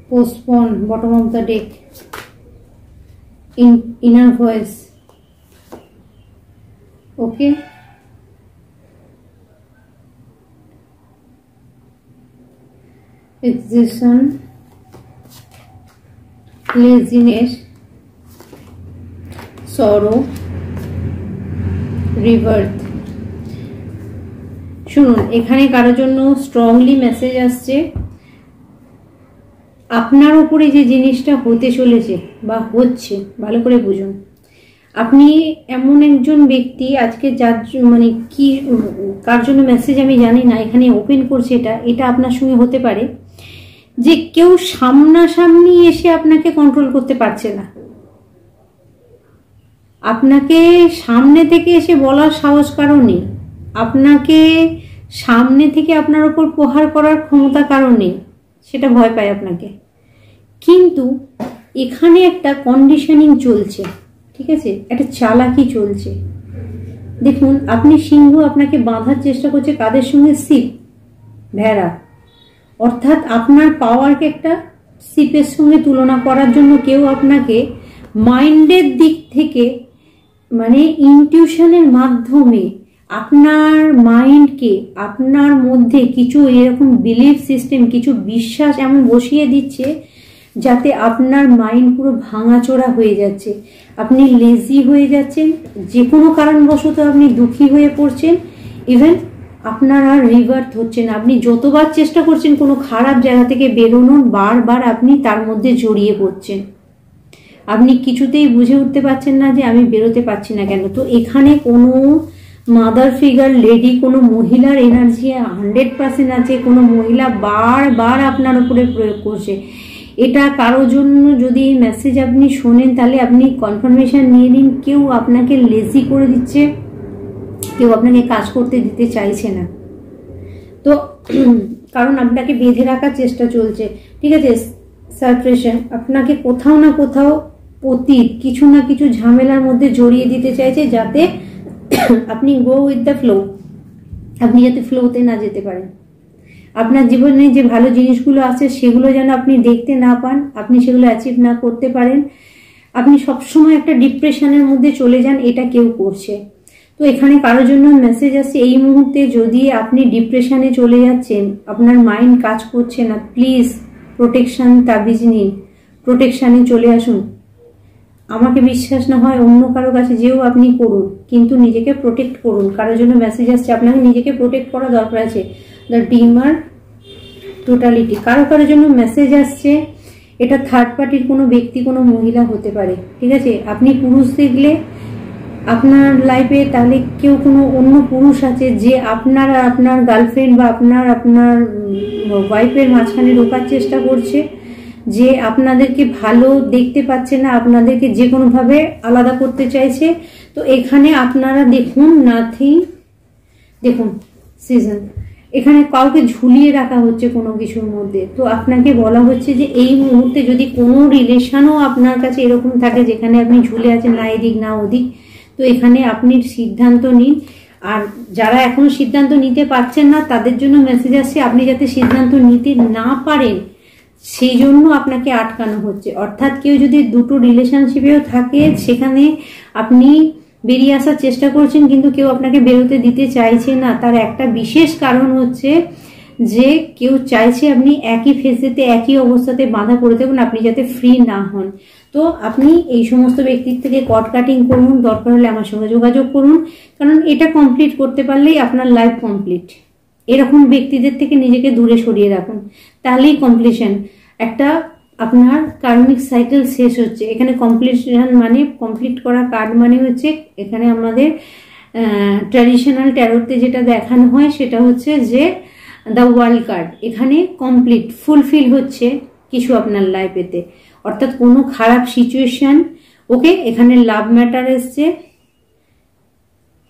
postpone, bottom of the deck, inner voice. Okay, exhaustion, laziness, sorrow, rebirth. শুনুন, এখানে কারোর জন্য স্ট্রংলি মেসেজ আসছে আপনার উপরে যে জিনিসটা হতে চলেছে বা হচ্ছে, ভালো করে বুঝুন। আপনি এমন একজন ব্যক্তি আজকে যার মানে কি কার জন্য মেসেজ আমি জানি না, এখানে ওপেন করছে, এটা আপনার সঙ্গে হতে পারে যে কেউ সামনাসামনি এসে আপনাকে কন্ট্রোল করতে পারছে না, আপনাকে সামনে থেকে এসে বলার সাহস কারো নেই, আপনাকে সামনে থেকে আপনার উপর প্রহার করার ক্ষমতা কারো নেই, সেটা ভয় পায় আপনাকে। কিন্তু এখানে একটা কন্ডিশনিং চলছে, ঠিক আছে, একটা চালাকি চলছে। দেখুন, আপনি সিংহ, আপনাকে বাঁধার চেষ্টা করছে কাদের সঙ্গে? শিপ, ভেড়া। অর্থাৎ আপনার পাওয়ারকে একটা শিপের সঙ্গে তুলনা করার জন্য কেউ আপনাকে মাইন্ডের দিক থেকে মানে ইনটিউশনের মাধ্যমে আপনার মাইন্ডকে, আপনার মধ্যে কিছু এরকম বিলিফ সিস্টেম, কিছু বিশ্বাস এমন বসিয়ে দিচ্ছে যাতে আপনার মাইন্ড পুরো ভাঙাচোরা হয়ে যাচ্ছে, আপনি লেজি হয়ে যাচ্ছেন, যে কোনো কারণবশত আপনি দুঃখী হয়ে পড়ছেন, ইভেন আপনার আর রিভার্ট হচ্ছে না। আপনি যতবার চেষ্টা করছেন কোনো খারাপ জায়গা থেকে বেরোনোর, বারবার আপনি তার মধ্যে জড়িয়ে পড়ছেন, আপনি কিছুতেই বুঝে উঠতে পারছেন না যে আমি বেরোতে পারছি না কেন। তো এখানে কোনো মাদার ফিগার লেডি, কোনো মহিলার এনার্জি 100% আছে, কোনো মহিলা বারবার আপনার উপরে প্রয়োগ করছে। এটা কারোর জন্য যদি এই মেসেজ আপনি শোনেন তাহলে আপনি কনফার্মেশন নিয়ে নিন, কেউ আপনাকে লেজি করে দিচ্ছে, কেউ আপনাকে কাজ করতে দিতে চাইছে না। তো কারণ আপনাকে বেঁধে রাখার চেষ্টা চলছে, ঠিক আছে, সারপ্রেশন, আপনাকে কোথাও না কোথাও অতীত কিছু না কিছু ঝামেলার মধ্যে জড়িয়ে দিতে চাইছে যাতে আপনি গো উইথ দ্য ফ্লো, আপনি যাতে ফ্লোতে না যেতে পারেন। আপনার জীবনে যে ভালো জিনিসগুলো আছে সেগুলো যেন আপনি দেখতে না পান, আপনি সেগুলো অ্যাচিভ না করতে পারেন, আপনি সবসময় একটা ডিপ্রেশনের মধ্যে চলে যান, এটা কেউ করছে। তো এখানে কারোর জন্য মেসেজ আসছে, এই মুহূর্তে যদি আপনি ডিপ্রেশনে চলে যাচ্ছেন, আপনার মাইন্ড কাজ করছে না, প্লিজ প্রোটেকশন তাবিজ নিন, প্রোটেকশনে চলে আসুন। আমাকে বিশ্বাস না হয় অন্য কারো কাছে যেও আপনি করুন, কিন্তু নিজেকে প্রোটেক্ট করুন। কারোর জন্য মেসেজ আসছে আপনাকে নিজেকে প্রোটেক্ট করা দরকার আছে, দ্য ডিমার টোটালিটি। কারোর জন্য মেসেজ আসছে, এটা থার্ড পার্টির কোনো ব্যক্তি, কোনো মহিলা হতে পারে, ঠিক আছে। আপনি পুরুষ দেখলে আপনার লাইফে তাহলে কেউ কোনো অন্য পুরুষ আছে যে আপনার গার্লফ্রেন্ড বা আপনার ওয়াইফের মাঝখানে ঢোকার চেষ্টা করছে, যে আপনাদেরকে ভালো দেখতে পাচ্ছে না, আপনাদেরকে যে কোনোভাবে আলাদা করতে চাইছে। তো এখানে আপনারা দেখুন নাথিং, দেখুন সিজন, এখানে কাউকে ঝুলিয়ে রাখা হচ্ছে কোনো কিছুর মধ্যে। তো আপনাকে বলা হচ্ছে যে এই মুহূর্তে যদি কোনো রিলেশনও আপনার কাছে এরকম থাকে যেখানে আপনি ঝুলে আছেন, না এদিক না ওদিক, তো এখানে আপনি সিদ্ধান্ত নিন। আর যারা এখনো সিদ্ধান্ত নিতে পারছেন না তাদের জন্য মেসেজ আসছে, আপনি যাতে সিদ্ধান্ত নিতে না পারেন সেই জন্য আপনাকে আটকানো হচ্ছে। অর্থাৎ কেউ যদি দুটো রিলেশনশিপেও থাকে সেখানে আপনি বেরিয়ে আসার চেষ্টা করছেন কিন্তু কেউ আপনাকে বেরোতে দিতে চাইছে না, তার একটা বিশেষ কারণ হচ্ছে যে কেউ চাইছে আপনি একই ফেজেতে, একই অবস্থাতে বাঁধা পড়ে থাকুন, আপনি যাতে ফ্রি না হন। তো আপনি এই সমস্ত ব্যক্তির থেকে কট কাটিং করুন, দরকার হলে আমার সঙ্গে যোগাযোগ করুন, কারণ এটা কমপ্লিট করতে পারলেই আপনার লাইফ কমপ্লিট। এরকম ব্যক্তিদের থেকে নিজেকে দূরে সরিয়ে রাখুন, তাহলেই কমপ্লিশন। একটা আপনার কার্মিক সাইকেল শেষ হচ্ছে। এখানে কমপ্লিশন মানে কমপ্লিট করা কার্ড মানে হচ্ছে, এখানে আমাদের ট্র্যাডিশনাল ট্যারোতে যেটা দেখানো হয় সেটা হচ্ছে যে দ্য ওয়ার্ল্ড কার্ড। এখানে কমপ্লিট ফুলফিল হচ্ছে কিছু আপনার লাইফেতে, অর্থাৎ কোনো খারাপ সিচুয়েশন, ওকে। এখানে লাভ ম্যাটার এসছে,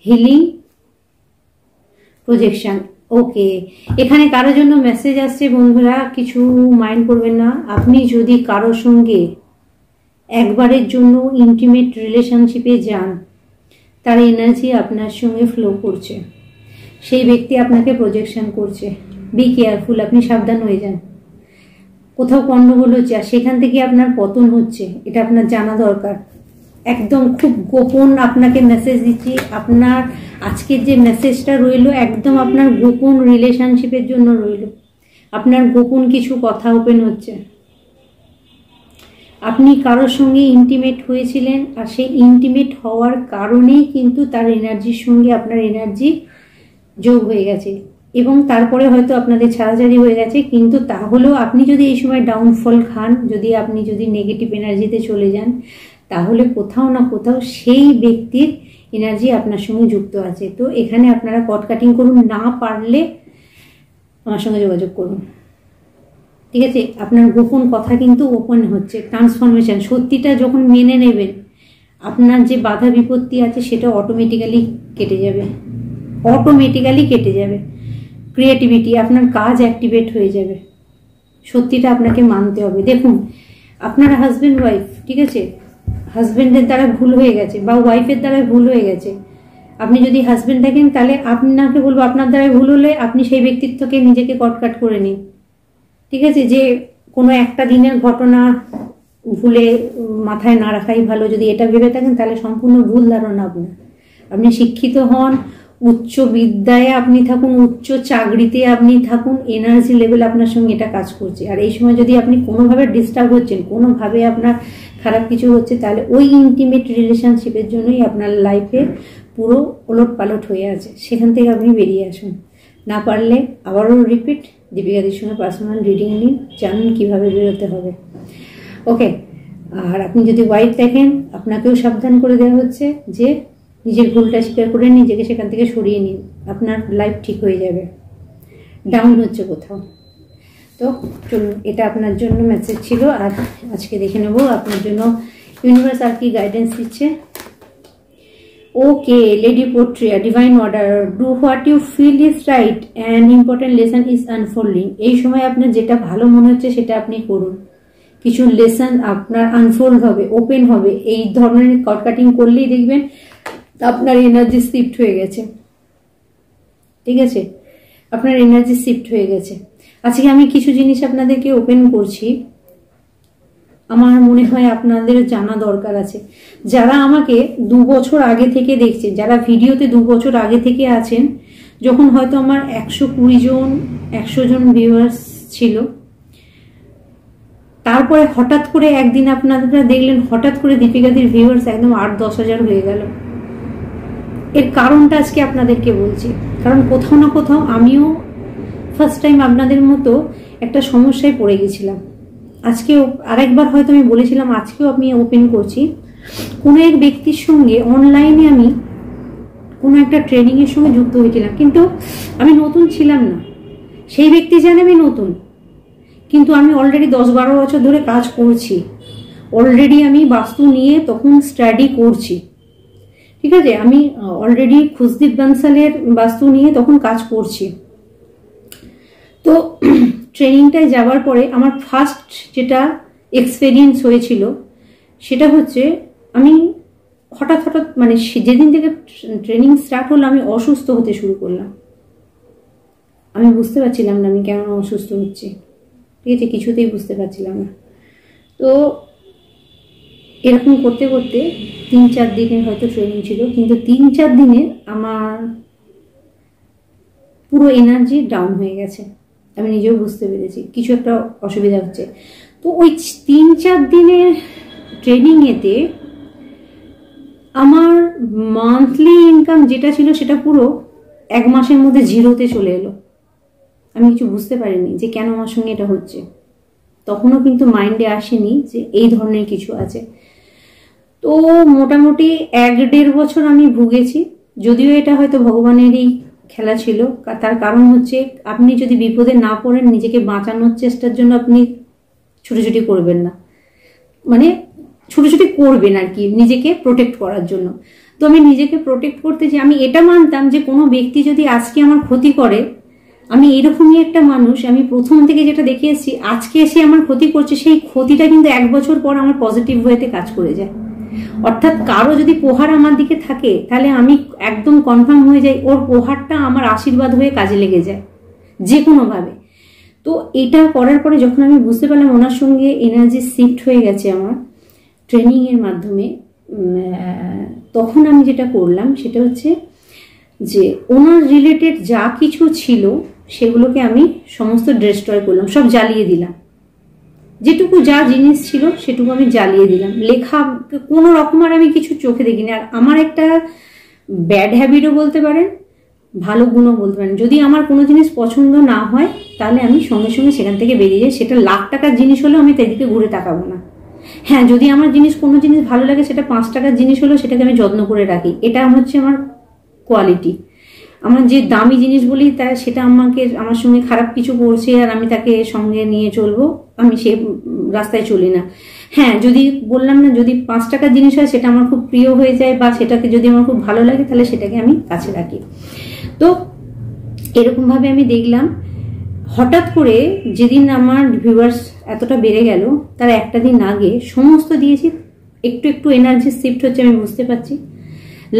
হিলিং, প্রজেকশন, ওকে। এখানে কারোর জন্য মেসেজ আসছে বন্ধুরা, কিছু মাইন্ড করবেন না। আপনি যদি কারোর সঙ্গে একবারের জন্য ইন্টিমেট রিলেশনশিপে যান, তার এনার্জি আপনার সঙ্গে ফ্লো করছে, সেই ব্যক্তি আপনাকে প্রজেকশন করছে। বি কেয়ারফুল, আপনি সাবধান হয়ে যান। কোথাও গন্ডগোল হচ্ছে আর সেখান থেকে আপনার পতন হচ্ছে, এটা আপনার জানা দরকার। একদম খুব গোপন আপনাকে মেসেজ দিচ্ছি, আপনার আজকের যে মেসেজটা রইলো একদম আপনার গোপন রিলেশনশিপের জন্য রইলো। আপনার গোপন কিছু কথা ওপেন হচ্ছে। আপনি কারোর সঙ্গে ইন্টিমেট হয়েছিলেন আর সেই ইন্টিমেট হওয়ার কারণেই কিন্তু তার এনার্জির সঙ্গে আপনার এনার্জি যোগ হয়ে গেছে এবং তারপরে হয়তো আপনাদের ছাড়াছাড়ি হয়ে গেছে, কিন্তু তাহলেও আপনি যদি এই সময় ডাউনফল খান, আপনি যদি নেগেটিভ এনার্জিতে চলে যান, তাহলে কোথাও না কোথাও সেই ব্যক্তির এনার্জি আপনার সঙ্গে যুক্ত আছে। তো এখানে আপনারা কট কাটিং করুন, না পারলে আমার সঙ্গে যোগাযোগ করুন, ঠিক আছে। আপনার গোপন কথা কিন্তু ওপেন হচ্ছে, ট্রান্সফরমেশন, সত্যিটা যখন মেনে নেবেন আপনার যে বাধা বিপত্তি আছে সেটা অটোমেটিক্যালি কেটে যাবে, ক্রিয়েটিভিটি, আপনার কাজ অ্যাক্টিভেট হয়ে যাবে। সত্যিটা আপনাকে মানতে হবে। দেখুন আপনার হাজব্যান্ড ওয়াইফ, ঠিক আছে, হাজব্যান্ডের দ্বারা ভুল হয়ে গেছে বা ওয়াইফের দ্বারা ভুল হয়ে গেছে। আপনি যদি হাজব্যান্ড থাকেন তাহলে আপনাকে বলবো আপনার দ্বারা ভুল হলে আপনি সেই ব্যক্তির থেকে নিজেকে কটকাট করে নিন, ঠিক আছে। যে কোনো একটা দিনের ঘটনা ভুলে মাথায় না রাখাই ভালো। যদি এটা ভেবে থাকেন তাহলে সম্পূর্ণ ভুল ধারণা আপনার। আপনি শিক্ষিত হন, উচ্চ বিদ্যায় আপনি থাকুন, উচ্চ চাকরিতে আপনি থাকুন, এনার্জি লেভেল আপনার সঙ্গে এটা কাজ করছে। আর এই সময় যদি আপনি কোনোভাবে ডিস্টার্ব হচ্ছেন, কোনোভাবে আপনার খারাপ কিছু হচ্ছে, তাহলে ওই ইন্টিমেট রিলেশনশিপের জন্যই আপনার লাইফে পুরো ওলট পালট হয়ে আছে। সেখান থেকে আপনি বেরিয়ে আসুন। না পারলে আবারও রিপিট, দীপিকাদির সঙ্গে পার্সোনাল রিডিং নিন, জানুন কীভাবে বেরোতে হবে। ওকে। আর আপনি যদি ওয়াইফ দেখেন, আপনাকেও সাবধান করে দেওয়া হচ্ছে যে নিজের ভুলটা স্বীকার করে নিজেকে সেখান থেকে সরিয়ে নিন, আপনার লাইফ ঠিক হয়ে যাবে। ডাউন হচ্ছে কোথাও। তো চলুন, এটা আপনার জন্য মেসেজ ছিল। আর আজকে দেখে নেব আপনার জন্য ইউনিভার্স আর কি গাইডেন্স দিচ্ছে। ওকে, লেডি পোট্রিয়া, divine order, do what you feel is right and important lesson is unfolding. এই সময় আপনার যেটা ভালো মনে হচ্ছে সেটা আপনি করুন। কিছু লেসন আপনার আনফোল্ড হবে, ওপেন হবে। এই ধরনের কট কাটিং করলেই দেখবেন আপনার এনার্জি শিফট হয়ে গেছে। ঠিক আছে, আপনার এনার্জি শিফট হয়ে গেছে। আজকে আমি কিছু জিনিস আপনাদেরকে ওপেন করছি, আমার মনে হয় আপনাদের জানা দরকার আছে। যারা আমাকে 2 বছর আগে থেকে দেখছেন, যারা ভিডিওতে 2 বছর আগে থেকে আছেন, যখন হয়তো আমার 120 জন 100 জন ভিউয়ার্স ছিল, তারপরে হঠাৎ করে একদিন আপনারা দেখলেন হঠাৎ করে দীপিকাদির ভিউয়ার্স একদম 8-10 হাজার হয়ে গেল। এর কারণটা আজকে আপনাদেরকে বলছি, কারণ কোথাও না কোথাও আমিও ফার্স্ট টাইম আপনাদের মতো একটা সমস্যায় পড়ে গেছিলাম। আজকেও আরেকবার হয়তো আমি বলেছিলাম, আজকেও আমি ওপেন করছি। কোনো এক ব্যক্তির সঙ্গে অনলাইনে আমি কোনো একটা ট্রেনিংয়ের সঙ্গে যুক্ত হয়েছিলাম, কিন্তু আমি নতুন ছিলাম না। সেই ব্যক্তি জানে আমি নতুন, কিন্তু আমি অলরেডি 10-12 বছর ধরে কাজ করছি। অলরেডি আমি বাস্তু নিয়ে তখন স্টাডি করছি। ঠিক আছে, আমি অলরেডি খুশদীপ বানসালের বাস্তু নিয়ে তখন কাজ করছি। তো ট্রেনিংটায় যাওয়ার পরে আমার ফার্স্ট যেটা এক্সপেরিয়েন্স হয়েছিল সেটা হচ্ছে, আমি হঠাৎ মানে যেদিন থেকে ট্রেনিং স্টার্ট হলো আমি অসুস্থ হতে শুরু করলাম। আমি বুঝতে পারছিলাম না আমি কেন অসুস্থ হচ্ছি। ঠিক আছে, কিছুতেই বুঝতে পারছিলাম না। তো এরকম করতে করতে 3-4 দিনের হয়তো ট্রেনিং ছিল, কিন্তু 3-4 দিনে আমার পুরো এনার্জি ডাউন হয়ে গেছে। আমি নিজেও বুঝতে পেরেছি কিছু একটা অসুবিধা হচ্ছে। তো ওই 3-4 দিনের ট্রেনিংয়েতে আমার মান্থলি ইনকাম যেটা ছিল সেটা পুরো 1 মাসের মধ্যে জিরোতে চলে এলো। আমি কিছু বুঝতে পারিনি যে কেন আমার সঙ্গে এটা হচ্ছে। তখনও কিন্তু মাইন্ডে আসেনি যে এই ধরনের কিছু আছে। তো মোটামুটি 1-1.5 বছর আমি ভুগেছি। যদিও এটা হয়তো ভগবানেরই খেলা ছিল, তার কারণ হচ্ছে আপনি যদি বিপদে না পড়েন, নিজেকে বাঁচানোর চেষ্টার জন্য আপনি ছুটোছুটি করবেন না, মানে ছুটোছুটি করবেন আর কি, নিজেকে প্রোটেক্ট করার জন্য। তো আমি নিজেকে প্রোটেক্ট করতে যে আমি এটা মানতাম যে কোনো ব্যক্তি যদি আজকে আমার ক্ষতি করে, আমি এরকমই একটা মানুষ, আমি প্রথম থেকে যেটা দেখে এসেছি, আজকে এসে আমার ক্ষতি করছে, সেই ক্ষতিটা কিন্তু 1 বছর পর আমার পজিটিভ ওয়েতে কাজ করে যায়। অর্থাৎ কারো যদি প্রহার আমার দিকে থাকে, তাহলে আমি একদম কনফার্ম হয়ে যাই ওর প্রহারটা আমার আশীর্বাদ হয়ে কাজে লেগে যায় যে কোনোভাবে। তো এটা করার পরে যখন আমি বুঝতে পারলাম ওনার সঙ্গে এনার্জি শিফট হয়ে গেছে আমার ট্রেনিংয়ের মাধ্যমে, তখন আমি যেটা করলাম সেটা হচ্ছে যে ওনার রিলেটেড যা কিছু ছিল সেগুলোকে আমি সমস্ত ডিস্ট্রয় করলাম, সব জ্বালিয়ে দিলাম। যেটুকু যা জিনিস ছিল সেটুকু আমি জ্বালিয়ে দিলাম। লেখা কোনো রকম আর আমি কিছু চোখে দেখিনি। আর আমার একটা ব্যাড হ্যাবিটও বলতে পারেন, ভালো গুণও বলতে পারেন, যদি আমার কোনো জিনিস পছন্দ না হয় তাহলে আমি সঙ্গে সঙ্গে সেখান থেকে বেরিয়ে যাই। সেটা লাখ টাকার জিনিস হলেও আমি তাদেরকে ঘুরে তাকাবো না। হ্যাঁ, যদি আমার কোনো জিনিস ভালো লাগে, সেটা 5 টাকার জিনিস হলেও সেটাকে আমি যত্ন করে রাখি। এটা হচ্ছে আমার কোয়ালিটি। আমার যে দামি জিনিস বলি তা সেটা আমার সঙ্গে খারাপ কিছু করছে আর আমি তাকে সঙ্গে নিয়ে চলবো, আমি সে রাস্তায় চলি না। হ্যাঁ, যদি বললাম না, যদি 5 টাকার জিনিস হয় সেটা আমার খুব প্রিয় হয়ে যায় বা সেটাকে যদি আমার খুব ভালো লাগে তাহলে সেটাকে আমি কাছে রাখি। তো এরকমভাবে আমি দেখলাম হঠাৎ করে যেদিন আমার ভিউয়ার্স এতটা বেড়ে গেল, তার একটা দিন আগে সমস্ত দিয়েছি, একটু একটু এনার্জি শিফট হচ্ছে আমি বুঝতে পারছি।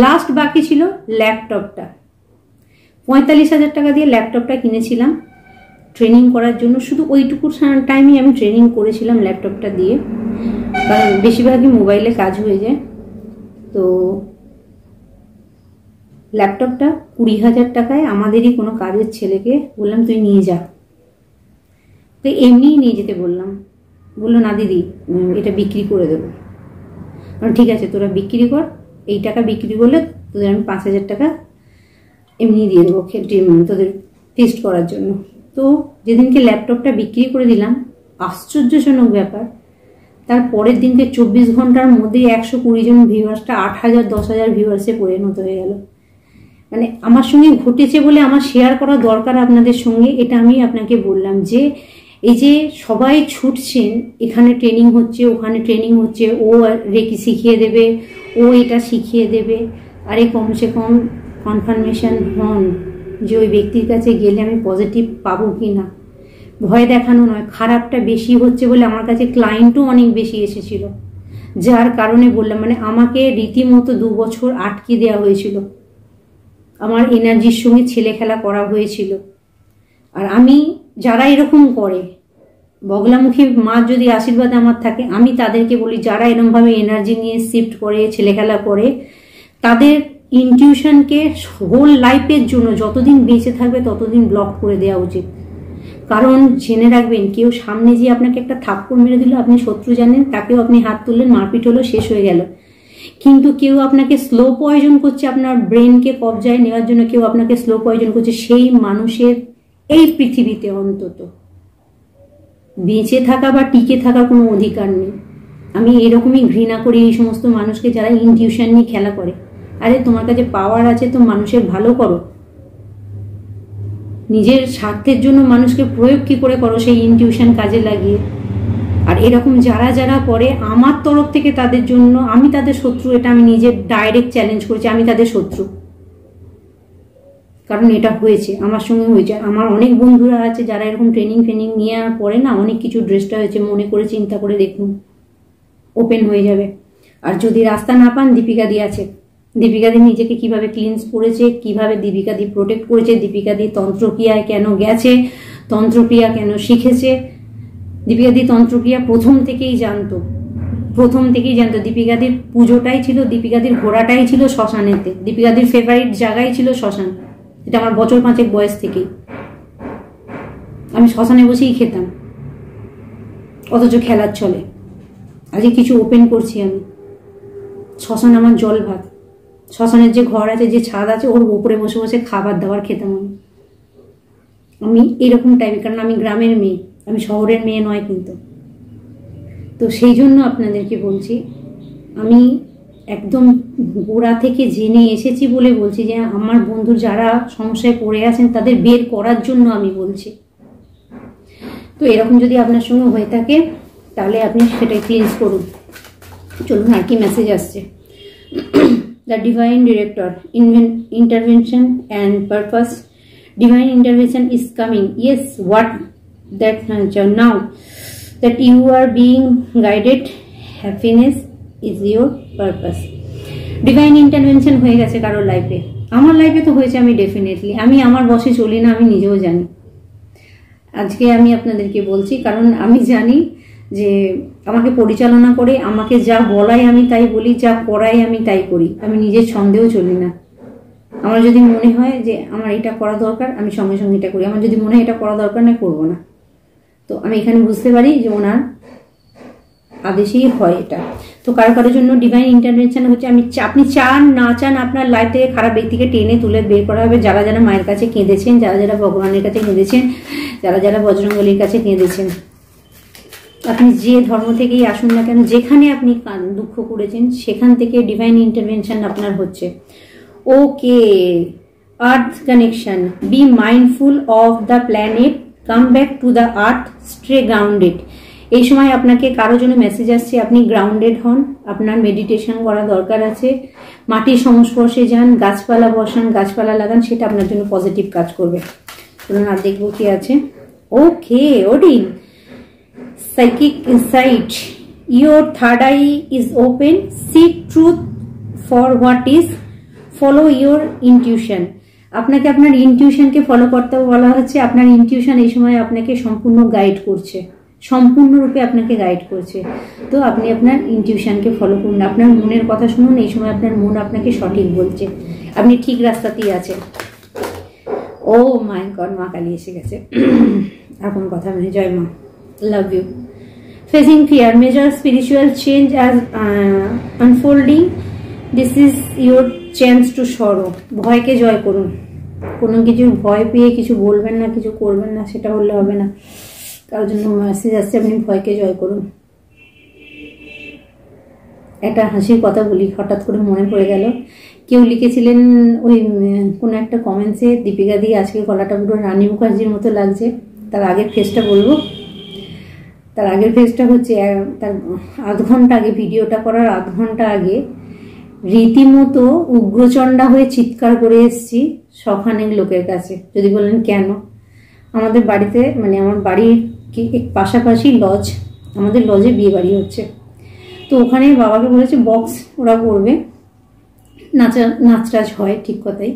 লাস্ট বাকি ছিল ল্যাপটপটা। 45,000 টাকা দিয়ে ল্যাপটপটা কিনেছিলাম। ট্রেনিং করার জন্য, শুধু ওইটুকু টাইমে আমি ট্রেনিং করেছিলাম ল্যাপটপটা দিয়ে, কারণ বেশিরভাগই মোবাইলে কাজ হয়ে যায়। তো ল্যাপটপটা 20,000 টাকায় আমাদেরই কোনো কাজের ছেলেকে বললাম তুই নিয়ে যা, তো এমনিই নিয়ে যেতে বললাম। বললো না দিদি এটা বিক্রি করে দেবো। ঠিক আছে তোরা বিক্রি কর, এই টাকা বিক্রি করলে তোদের আমি 5,000 টাকা এমনি দিয়ে দেবো তোদের টেস্ট করার জন্য। তো যেদিনকে ল্যাপটপটা বিক্রি করে দিলাম, আশ্চর্যজনক ব্যাপার, তার পরের দিনকে 24 ঘন্টার মধ্যেই 120 জন ভিউয়ার্সটা 8,000 10,000 ভিউয়ার্সে পরিণত হয়ে গেল। মানে আমার সঙ্গে ঘটেছে বলে আমার শেয়ার করা দরকার আপনাদের সঙ্গে, এটা আমি আপনাকে বললাম। যে এই যে সবাই ছুটছেন, এখানে ট্রেনিং হচ্ছে ওখানে ট্রেনিং হচ্ছে, ও রেকি শিখিয়ে দেবে, ও এটা শিখিয়ে দেবে, আরে কমসে কম কনফার্মেশন হন যে ওই ব্যক্তির কাছে গেলে আমি পজিটিভ পাবো কি না। ভয় দেখানো নয়, খারাপটা বেশি হচ্ছে বলে আমার কাছে ক্লায়েন্টও অনেক বেশি এসেছিল, যার কারণে বললাম মানে আমাকে রীতিমতো 2 বছর আটকে দেওয়া হয়েছিল, আমার এনার্জির সঙ্গে ছেলে খেলা করা হয়েছিল। আর আমি যারা এরকম করে, বগলামুখী মা যদি আশীর্বাদ আমার থাকে, আমি তাদেরকে বলি যারা এরকমভাবে এনার্জি নিয়ে শিফট করে ছেলে খেলা করে, তাদের ইনটিউশনকে হোল লাইফের জন্য যতদিন বেঁচে থাকবে ততদিন ব্লক করে দেওয়া উচিত। কারণ জেনে রাখবেন, কেউ সামনে যে আপনাকে একটা থাপ্পড় মেরে দিল, আপনি শত্রু জানেন, তাকেও আপনি হাত তুললেন, মারপিট হলো, শেষ হয়ে গেল। কিন্তু কেউ আপনাকে স্লো পয়জন করছে, আপনার ব্রেনকে কবজায় নেওয়ার জন্য কেউ আপনাকে স্লো পয়জন করছে, সেই মানুষের এই পৃথিবীতে অন্তত বেঁচে থাকা বা টিকে থাকার কোনো অধিকার নেই। আমি এরকমই ঘৃণা করি এই সমস্ত মানুষকে যারা ইনটিউশন নিয়ে খেলা করে। আরে তোমার কাছে পাওয়ার আছে তো মানুষের ভালো করো, নিজের স্বার্থের জন্য মানুষকে প্রয়োগ কি করে করো সেই ইনটিউশন কাজে লাগিয়ে। আর এরকম যারা যারা করে, আমার তরফ থেকে তাদের জন্য আমি তাদের শত্রু, এটা আমি নিজে ডাইরেক্ট চ্যালেঞ্জ করেছি, আমি তাদের শত্রু। কারণ এটা হয়েছে, আমার সঙ্গে হয়েছে। আমার অনেক বন্ধুরা আছে যারা এরকম ট্রেনিং নিয়ে পরে না অনেক কিছু ড্রেসটা হয়েছে, মনে করে চিন্তা করে দেখুন, ওপেন হয়ে যাবে। আর যদি রাস্তা না পান, দীপিকা দি আছে। দীপিকা দি নিজেকে কিভাবে ক্লিনস করেছে, কিভাবে দীপিকা দি প্রোটেক্ট করেছে, দীপিকা দি তন্ত্রক্রিয়ায় কেন গেছে, তন্ত্রক্রিয়া কেন শিখেছে। দীপিকা দি তন্ত্রক্রিয়া প্রথম থেকেই জানতো। দীপিকাদির পুজোটাই ছিল, দীপিকাদির ঘোড়াটাই ছিল শ্মশানেতে, দীপিকাদির ফেভারিট জায়গায় ছিল শ্মশান। এটা আমার বছর 5 বয়স থেকেই আমি শ্মশানে বসেই খেতাম, অথচ খেলার চলে। আজকে কিছু ওপেন করছি আমি, শ্মশান আমার জল ভাত। শ্মশানের যে ঘর আছে, যে ছাদ আছে, ওর উপরে বসে বসে খাবার দাবার খেতাম আমি এরকম টাইপের। কারণ আমি গ্রামের মেয়ে, আমি শহরের মেয়ে নয় কিন্তু। তো সেই জন্য আপনাদেরকে বলছি, আমি একদম গোড়া থেকে জেনে এসেছি বলে বলছি যে আমার বন্ধু যারা সমস্যায় পড়ে আছেন তাদের বের করার জন্য আমি বলছি। তো এরকম যদি আপনার সঙ্গে হয়ে থাকে তাহলে আপনি সেটাই ক্লিনস করুন। চলুন আর কি মেসেজ আসছে। The divine director, intervention and purpose, divine intervention is coming. Yes, what that now that you are being guided, happiness is your purpose. Divine intervention হয়ে গেছে কারোর লাইফে, আমার লাইফে তো হয়েছে। আমি ডেফিনেটলি, আমি আমার বসে চলি না, আমি নিজেও জানি। আজকে আমি আপনাদেরকে বলছি কারণ আমি জানি যে আমাকে পরিচালনা করে, আমাকে যা বলাই আমি তাই বলি, যা করাই আমি তাই করি। আমি নিজের ছন্দেও চলি না। আমার যদি মনে হয় যে আমার এটা করা দরকার, আমি সঙ্গে সঙ্গে এটা করি। আমার যদি মনে হয় এটা করা দরকার না, করবো না। তো আমি এখানে বুঝতে পারি যে ওনার আদেশেই হয় এটা। তো কারো কারোর জন্য ডিভাইন ইন্টারভেনশন হচ্ছে, আপনি চান না চান আপনার লাইফ থেকে খারাপ ব্যক্তিকে টেনে তুলে বের করা হবে। যারা যারা মায়ের কাছে কেঁদেছেন, যারা যারা ভগবানের কাছে কেঁদেছেন, যারা যারা বজরঙ্গলির কাছে কেঁদেছেন, আপনি যে ধর্ম থেকেই আসুন না কেন, যেখানে আপনি দুঃখ করেছেন সেখান থেকে ডিভাইন ইন্টারভেনশন আপনার হচ্ছে। Okay, Earth connection. Be mindful of the planet. Come back to the Earth. Stay grounded. এই সময় আপনাকে কারো জন্য মেসেজ আসছে, আপনি গ্রাউন্ডেড হন, আপনার মেডিটেশন করা দরকার আছে। মাটির সংস্পর্শে যান, গাছপালা বসান, গাছপালা লাগান, সেটা আপনার জন্য পজিটিভ কাজ করবে। চলুন আর দেখবো কি আছে। Okay, Odin, psychic insight, your third eye is open. Seek truth for what is. Follow your intuition. আপনাকে আপনার ইনটিউশনকে ফলো করতে বলা হচ্ছে। আপনার ইনটিউশন এই সময় আপনাকে সম্পূর্ণ গাইড করছে, সম্পূর্ণরূপে আপনাকে গাইড করছে। তো আপনি আপনার ইনটিউশনকে ফলো করুন, আপনার মনের কথা শুনুন। এই সময় আপনার মন আপনাকে সঠিক বলছে, আপনি ঠিক রাস্তাতেই আছেন। ও মাই গড, মা কালী এসে গেছে। আর কোনো কথা নেই। জয় মা, love you. Facing fear, major spiritual change as unfolding, this is your chance to sorrow. ভয়কে জয় করুন। কোনো কিছু ভয় পেয়ে কিছু বলবেন না, কিছু করবেন না, সেটা হলে হবে না। কারোর জন্য মেসেজ আসছে, আপনি ভয়কে জয় করুন। একটা হাসির কথা বলি, হঠাৎ করে মনে পড়ে গেল। কেউ লিখেছিলেন ওই কোনো একটা কমেন্টসে, দীপিকা দি আজকে গলাটা পুরো রানী মুখার্জির মতো লাগছে। তার আগের ফেসটা বলবো, তার আগের ফেসটা হচ্ছে তার আধ ঘন্টা আগে, ভিডিওটা করার আধ ঘন্টা আগে রীতিমতো উগ্রচণ্ডা হয়ে চিৎকার করে এসেছি শখানেক লোকের কাছে। যদি বলেন কেন, আমাদের বাড়িতে মানে আমার বাড়ির পাশাপাশি লজ, আমাদের লজে বিয়ে বাড়ি হচ্ছে। তো ওখানে বাবাকে বলেছে বক্স ওরা করবে, নাচটাচ হয়, ঠিক কথাই।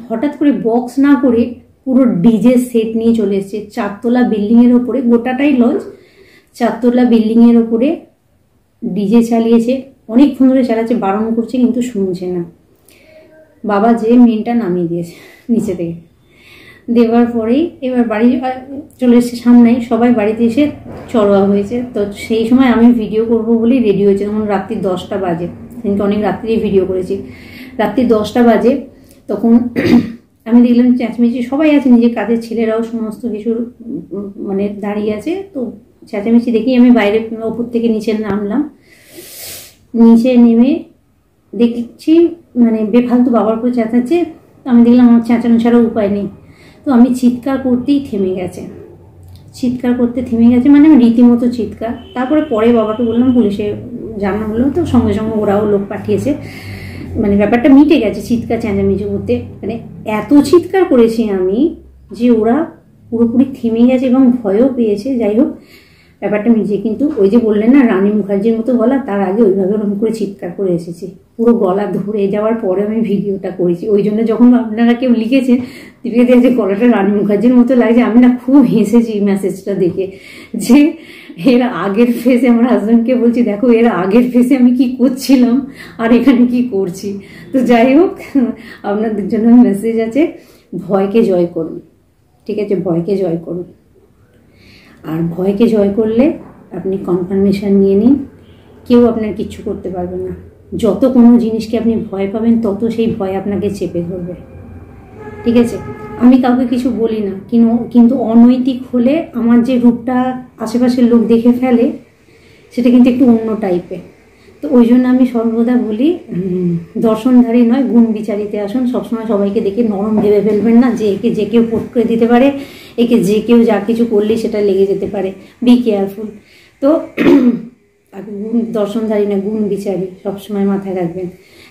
হঠাৎ করে বক্স না করে পুরো ডিজে সেট নিয়ে চলে এসেছে। 4 তলা বিল্ডিংয়ের ওপরে, গোটাটাই লজ, 4 তলা বিল্ডিংয়ের ওপরে ডিজে চালিয়েছে। অনেকক্ষণ ধরে চালাচ্ছে, বারণ করছে কিন্তু শুনছে না। বাবা যে মেনটা নামিয়ে দিয়েছে নিচে থেকে, দেওয়ার পরেই এবার বাড়ি চলে এসেছে সামনেই। সবাই বাড়িতে এসে চড়োয়া হয়েছে। তো সেই সময় আমি ভিডিও করব বলেই রেডি হয়েছে। তখন রাত্রি 10টা বাজে, সেদিনকে অনেক রাত্রি ভিডিও করেছি। রাত্রি 10টা বাজে, তখন আমি দেখলাম চেঁচামেচি, সবাই আছে, নিজের কাজের ছেলেরাও সমস্ত কিছু মানে দাঁড়িয়ে আছে। তো চেঁচামেচি দেখি আমি বাইরে ওপর থেকে নিচে নামলাম। নিচে নেমে দেখছি মানে বেফালতু বাবার উপর চেঁচাচ্ছে। আমি দেখলাম আমার চেঁচানো ছাড়া উপায় নেই। তো আমি চিৎকার করতেই থেমে গেছে, চিৎকার করতে থেমে গেছে, মানে আমি রীতিমতো চিৎকার। তারপরে পরে বাবাকে বললাম, পুলিশে জানা হলো, তো সঙ্গে সঙ্গে ওরাও লোক পাঠিয়েছে। মানে ব্যাপারটা মিটে গেছে চিৎকার চেঁচামেচি করতে। মানে এত চিৎকার করেছি আমি যে ওরা পুরোপুরি থেমে গেছে এবং ভয়ও পেয়েছে। যাই হোক, ব্যাপারটা মিটে। কিন্তু ওই যে বললেন না রানী মুখার্জির মতো গলা, তার আগে ওইভাবে ওরকম করে চিৎকার করে এসেছি। পুরো গলা ধরে যাওয়ার পরে আমি ভিডিওটা করেছি। ওই জন্য যখন আপনারা কেউ লিখেছেন দীপিকা দি যে গলাটা রানী মুখার্জির মতো লাগছে, আমি না খুব হেসেছি মেসেজটা দেখে। যে এর আগের ফেসে, আমার হাজব্যান্ডকে বলছি দেখো এর আগের ফেসে আমি কি করছিলাম আর এখানে কি করছি। তো যাই হোক, আপনাদের জন্য মেসেজ আছে, ভয়কে জয় করুন। ঠিক আছে, ভয়কে জয় করুন। আর ভয়কে জয় করলে আপনি কনফার্মেশন নিয়ে নিন, কেউ আপনার কিচ্ছু করতে পারবে না। যত কোনো জিনিসকে আপনি ভয় পাবেন, তত সেই ভয় আপনাকে চেপে ধরবে। ঠিক আছে, আমি কাউকে কিছু বলি না, কিন্তু অনৈতিক হলে আমার যে রূপটা আশেপাশের লোক দেখে ফেলে, সেটা কিন্তু একটু অন্য টাইপের। তো ওই জন্য আমি সর্বদা বলি, দর্শনধারী নয় গুণ বিচারিতে আসুন। সবসময় সবাইকে দেখে নরম ভেবে ফেলবেন না যে একে যে কেউ পোট করে দিতে পারে, একে যে কেউ যা কিছু করলেই সেটা লেগে যেতে পারে। Be careful. তো গুণ দর্শনধারী না, গুণ বিচারী, সবসময় মাথায় রাখবেন।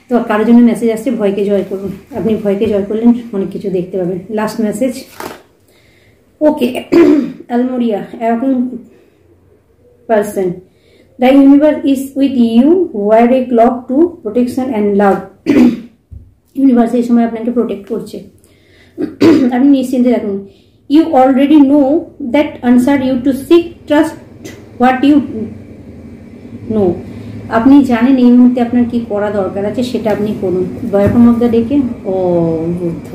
তো কারোর জন্য মেসেজ আসছে, ভয়কে জয় করুন। আপনি ভয়কে জয় করলেন, অনেক কিছু দেখতে পাবেন। লাস্ট মেসেজ, ওকে। আলমোরিয়া, এরকম person, the universe is with you, wear a clock to protection and love. Universe এই সময় আপনাকে প্রোটেক্ট করছে। আপনি নিশ্চিন্তে রাখুন। You already know that answer you to seek, trust what you know. আপনি জানেন এই মুহূর্তে আপনার কি করা দরকার আছে, সেটা আপনি করুন। বটম অফ দ্য ডেকে ও Buddha,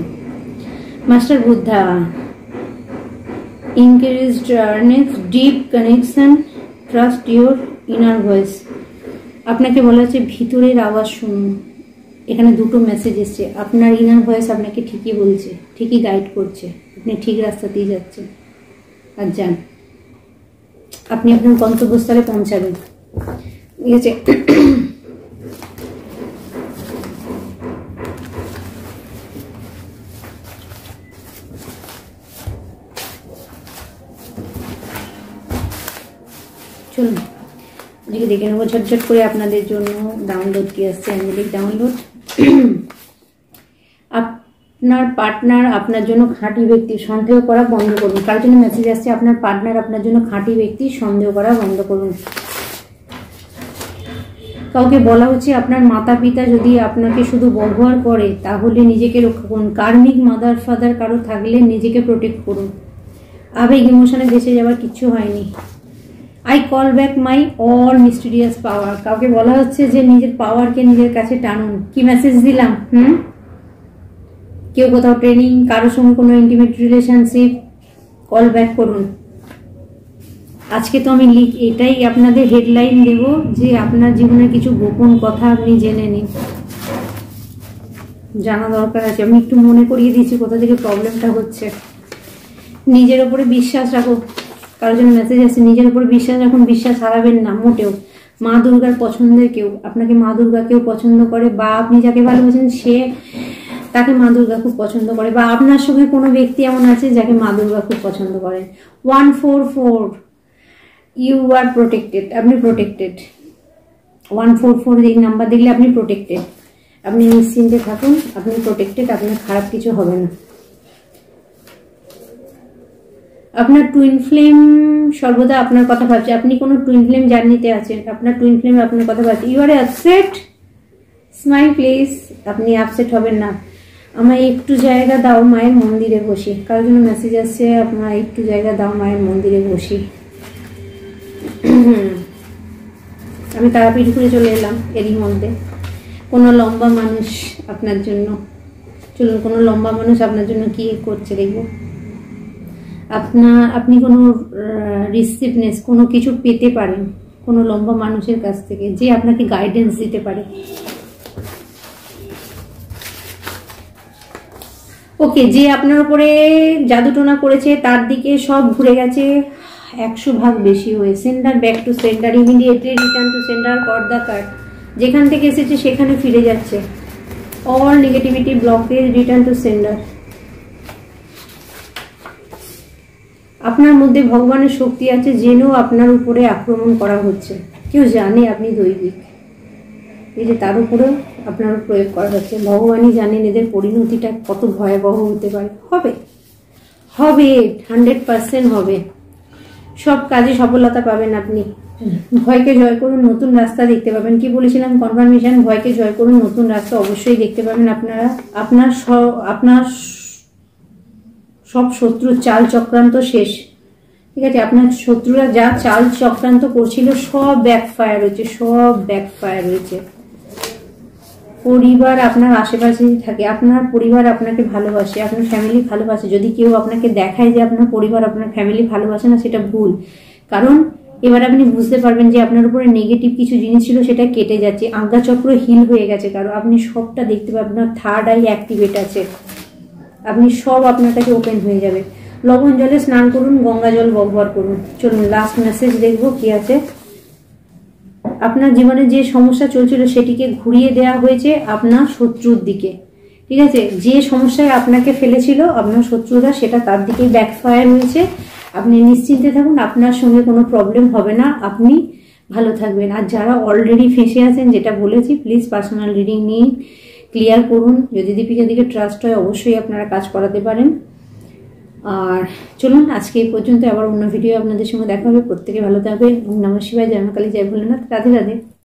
master Buddha, increased earnings, deep connection, trust your inner voice. আপনাকে বলা হচ্ছে ভিতরের আওয়াজ শুনুন। এখানে দুটো মেসেজ এসছে। আপনার ইনার ভয়েস আপনাকে ঠিকই বলছে, ঠিকই গাইড করছে, আপনি ঠিক রাস্তাতেই যাচ্ছেন। আর যান, আপনি আপনার গন্তব্যস্থলে পৌঁছাবেন। ঠিক আছে, চলুন এদিকে দেখে নেবো ঝটঝট করে আপনাদের জন্য ডাউনলোড কি আসছে। অ্যাঞ্জেলিক ডাউনলোড। আপনার পার্টনার আপনার জন্য খাঁটি ব্যক্তি, সন্দেহ করা বন্ধ করুন। কার জন্য মেসেজ আসছে, আপনার পার্টনার আপনার জন্য খাঁটি ব্যক্তি, সন্দেহ করা বন্ধ করুন। কাউকে বলা হচ্ছে আপনার মাতা পিতা যদি আপনাকে শুধু ব্যবহার করে তাহলে নিজেকে রক্ষা করুন। কার্মিক মাদার ফাদার কারো থাকলে নিজেকে প্রোটেক্ট করুন। আবেগ ইমোশনে ভেসে যাওয়ার কিচ্ছু হয়নি। I call back my all mysterious power, কাউকে বলা হচ্ছে যে নিজের পাওয়ারকে নিজের কাছে টানুন। কি মেসেজ দিলাম? কেউ কোথাও ট্রেনিং, কারোর সঙ্গে কোনো ইন্টিমেট রিলেশনশিপ, কল ব্যাক করুন। আজকে তো আমি এটাই আপনাদের হেডলাইন দেব যে আপনার জীবনের কিছু গোপন কথা আপনি জেনে নিন, জানা দরকার আছে। আমি একটু মনে করিয়ে দিচ্ছি কোথা থেকে প্রবলেমটা হচ্ছে। নিজের উপরে বিশ্বাস রাখো, কারোর জন্য মেসেজ আছে, নিজের উপরে বিশ্বাস রাখুন, বিশ্বাস হারাবেন না মোটেও। মা দুর্গার পছন্দের কেউ, আপনাকে মা দুর্গা কেউ পছন্দ করে, বা আপনি যাকে ভালোবাসেন সে তাকে মা দুর্গা খুব পছন্দ করে, বা আপনার সঙ্গে কোনো ব্যক্তি এমন আছে যাকে মা দুর্গা খুব পছন্দ করেন। 144, ইউ আর প্রোটেক্টেড, আপনি প্রোটেক্টেড। 144 এই নাম্বার দেখলে আপনি প্রোটেক্টেড, আপনি নিশ্চিন্তে থাকুন, আপনি প্রোটেক্টেড, আপনার খারাপ কিছু হবে না। আপনার টুইন ফ্লেম সর্বদা আপনার কথা ভাবছে, আপনি কোনো টুইন ফ্লেম জার্নিতে আছেন, আপনার টুইন ফ্লেম আপনার কথা ভাবছে। You are upset, smile please, আপনি আপসেট হবেন না। আমায় একটু জায়গা দাও মায়ের মন্দিরে বসি, কারোর জন্য মেসেজ আসছে আপনার একটু জায়গা দাও মায়ের মন্দিরে বসি। আমি তারাপীঠ ঘুরে চলে এলাম এরই মধ্যে। কোনো লম্বা মানুষ আপনার জন্য, চলুন কোনো লম্বা মানুষ আপনার জন্য কি করছে দেখবো। আপনি কোনো রিসিভনেস, কোনো কিছু পেতে পারেন কোনো লম্বা মানুষের কাছ থেকে, যে আপনাকে গাইডেন্স দিতে পারে। ওকে, যে আপনার উপরে জাদুটোনা করেছে তার দিকে সব ঘুরে গেছে 100 ভাগ বেশি হয়ে। Sender back to sender, immediately return two sender, কর দ্য কার্ড। যেখান থেকে এসেছে সেখানে ফিরে যাচ্ছে। All negativity blockage, return two sender. আপনার মধ্যে ভগবানের শক্তি আছে, জেনেও আপনার উপরে আক্রমণ করা হচ্ছে। কেউ জানে আপনি দৈবিক, এই যে তার উপরেও আপনার প্রয়োগ করা হচ্ছে। ভগবানই জানেন এদের পরিণতিটা কত ভয়াবহ হতে পারে। হবে হবে 100% হবে। সব কাজে সফলতা পাবেন আপনি। ভয়কে জয় করুন, নতুন রাস্তা দেখতে পাবেন। কি বলেছিলাম কনফার্মেশন, ভয়কে জয় করুন, নতুন রাস্তা অবশ্যই দেখতে পাবেন আপনারা। আপনার সব শত্রুর চাল চক্রান্ত শেষ, ঠিক আছে? আপনার শত্রুরা যা চাল চক্রান্ত করছিল সব ব্যাকফায়ার হয়েছে, সব ব্যাকফায়ার হয়েছে। পরিবার আপনার আশেপাশেই থাকে, আপনার পরিবার আপনাকে ভালোবাসে, আপনার ফ্যামিলি ভালোবাসে। যদি কেউ আপনাকে দেখায় যে আপনার পরিবার আপনার ফ্যামিলি ভালোবাসে না, সেটা ভুল। কারণ এবার আপনি বুঝতে পারবেন যে আপনার উপরে নেগেটিভ কিছু জিনিস ছিল সেটা কেটে যাচ্ছে, আজ্ঞাচক্র হিল হয়ে গেছে। কারণ আপনি সবটা দেখতে পাবেন, আপনার থার্ড আই অ্যাক্টিভেট আছে, আপনি সব আপনার কাছে ওপেন হয়ে যাবে। লবণ জলে স্নান করুন, গঙ্গা জল ব্যবহার করুন। চলুন লাস্ট মেসেজ দেখবো কি আছে। আপনার জীবনে যে সমস্যা চলছিল সেটিকে ঘুরিয়ে দেওয়া হয়েছে আপনার শত্রুর দিকে, ঠিক আছে? যে সমস্যায় আপনাকে ফেলেছিল আপনার শত্রুরা, সেটা তার দিকেই ব্যাকফায়ার হয়েছে। আপনি নিশ্চিন্তে থাকুন, আপনার সঙ্গে কোনো প্রবলেম হবে না, আপনি ভালো থাকবেন। আর যারা অলরেডি ফেঁসে আছেন, যেটা বলেছি, প্লিজ পার্সোনাল রিডিং নিয়ে ক্লিয়ার করুন। যদি দীপিকার দিকে ট্রাস্ট হয় অবশ্যই আপনারা কাজ করাতে পারেন। আর চলুন আজকে এই পর্যন্ত, আবার অন্য ভিডিও আপনাদের সঙ্গে দেখা হবে। প্রত্যেকে ভালো থাকবেন। নমঃ শিবায়, জয় মা কালী, জয় ভোলেনাথ, রাধে রাধে।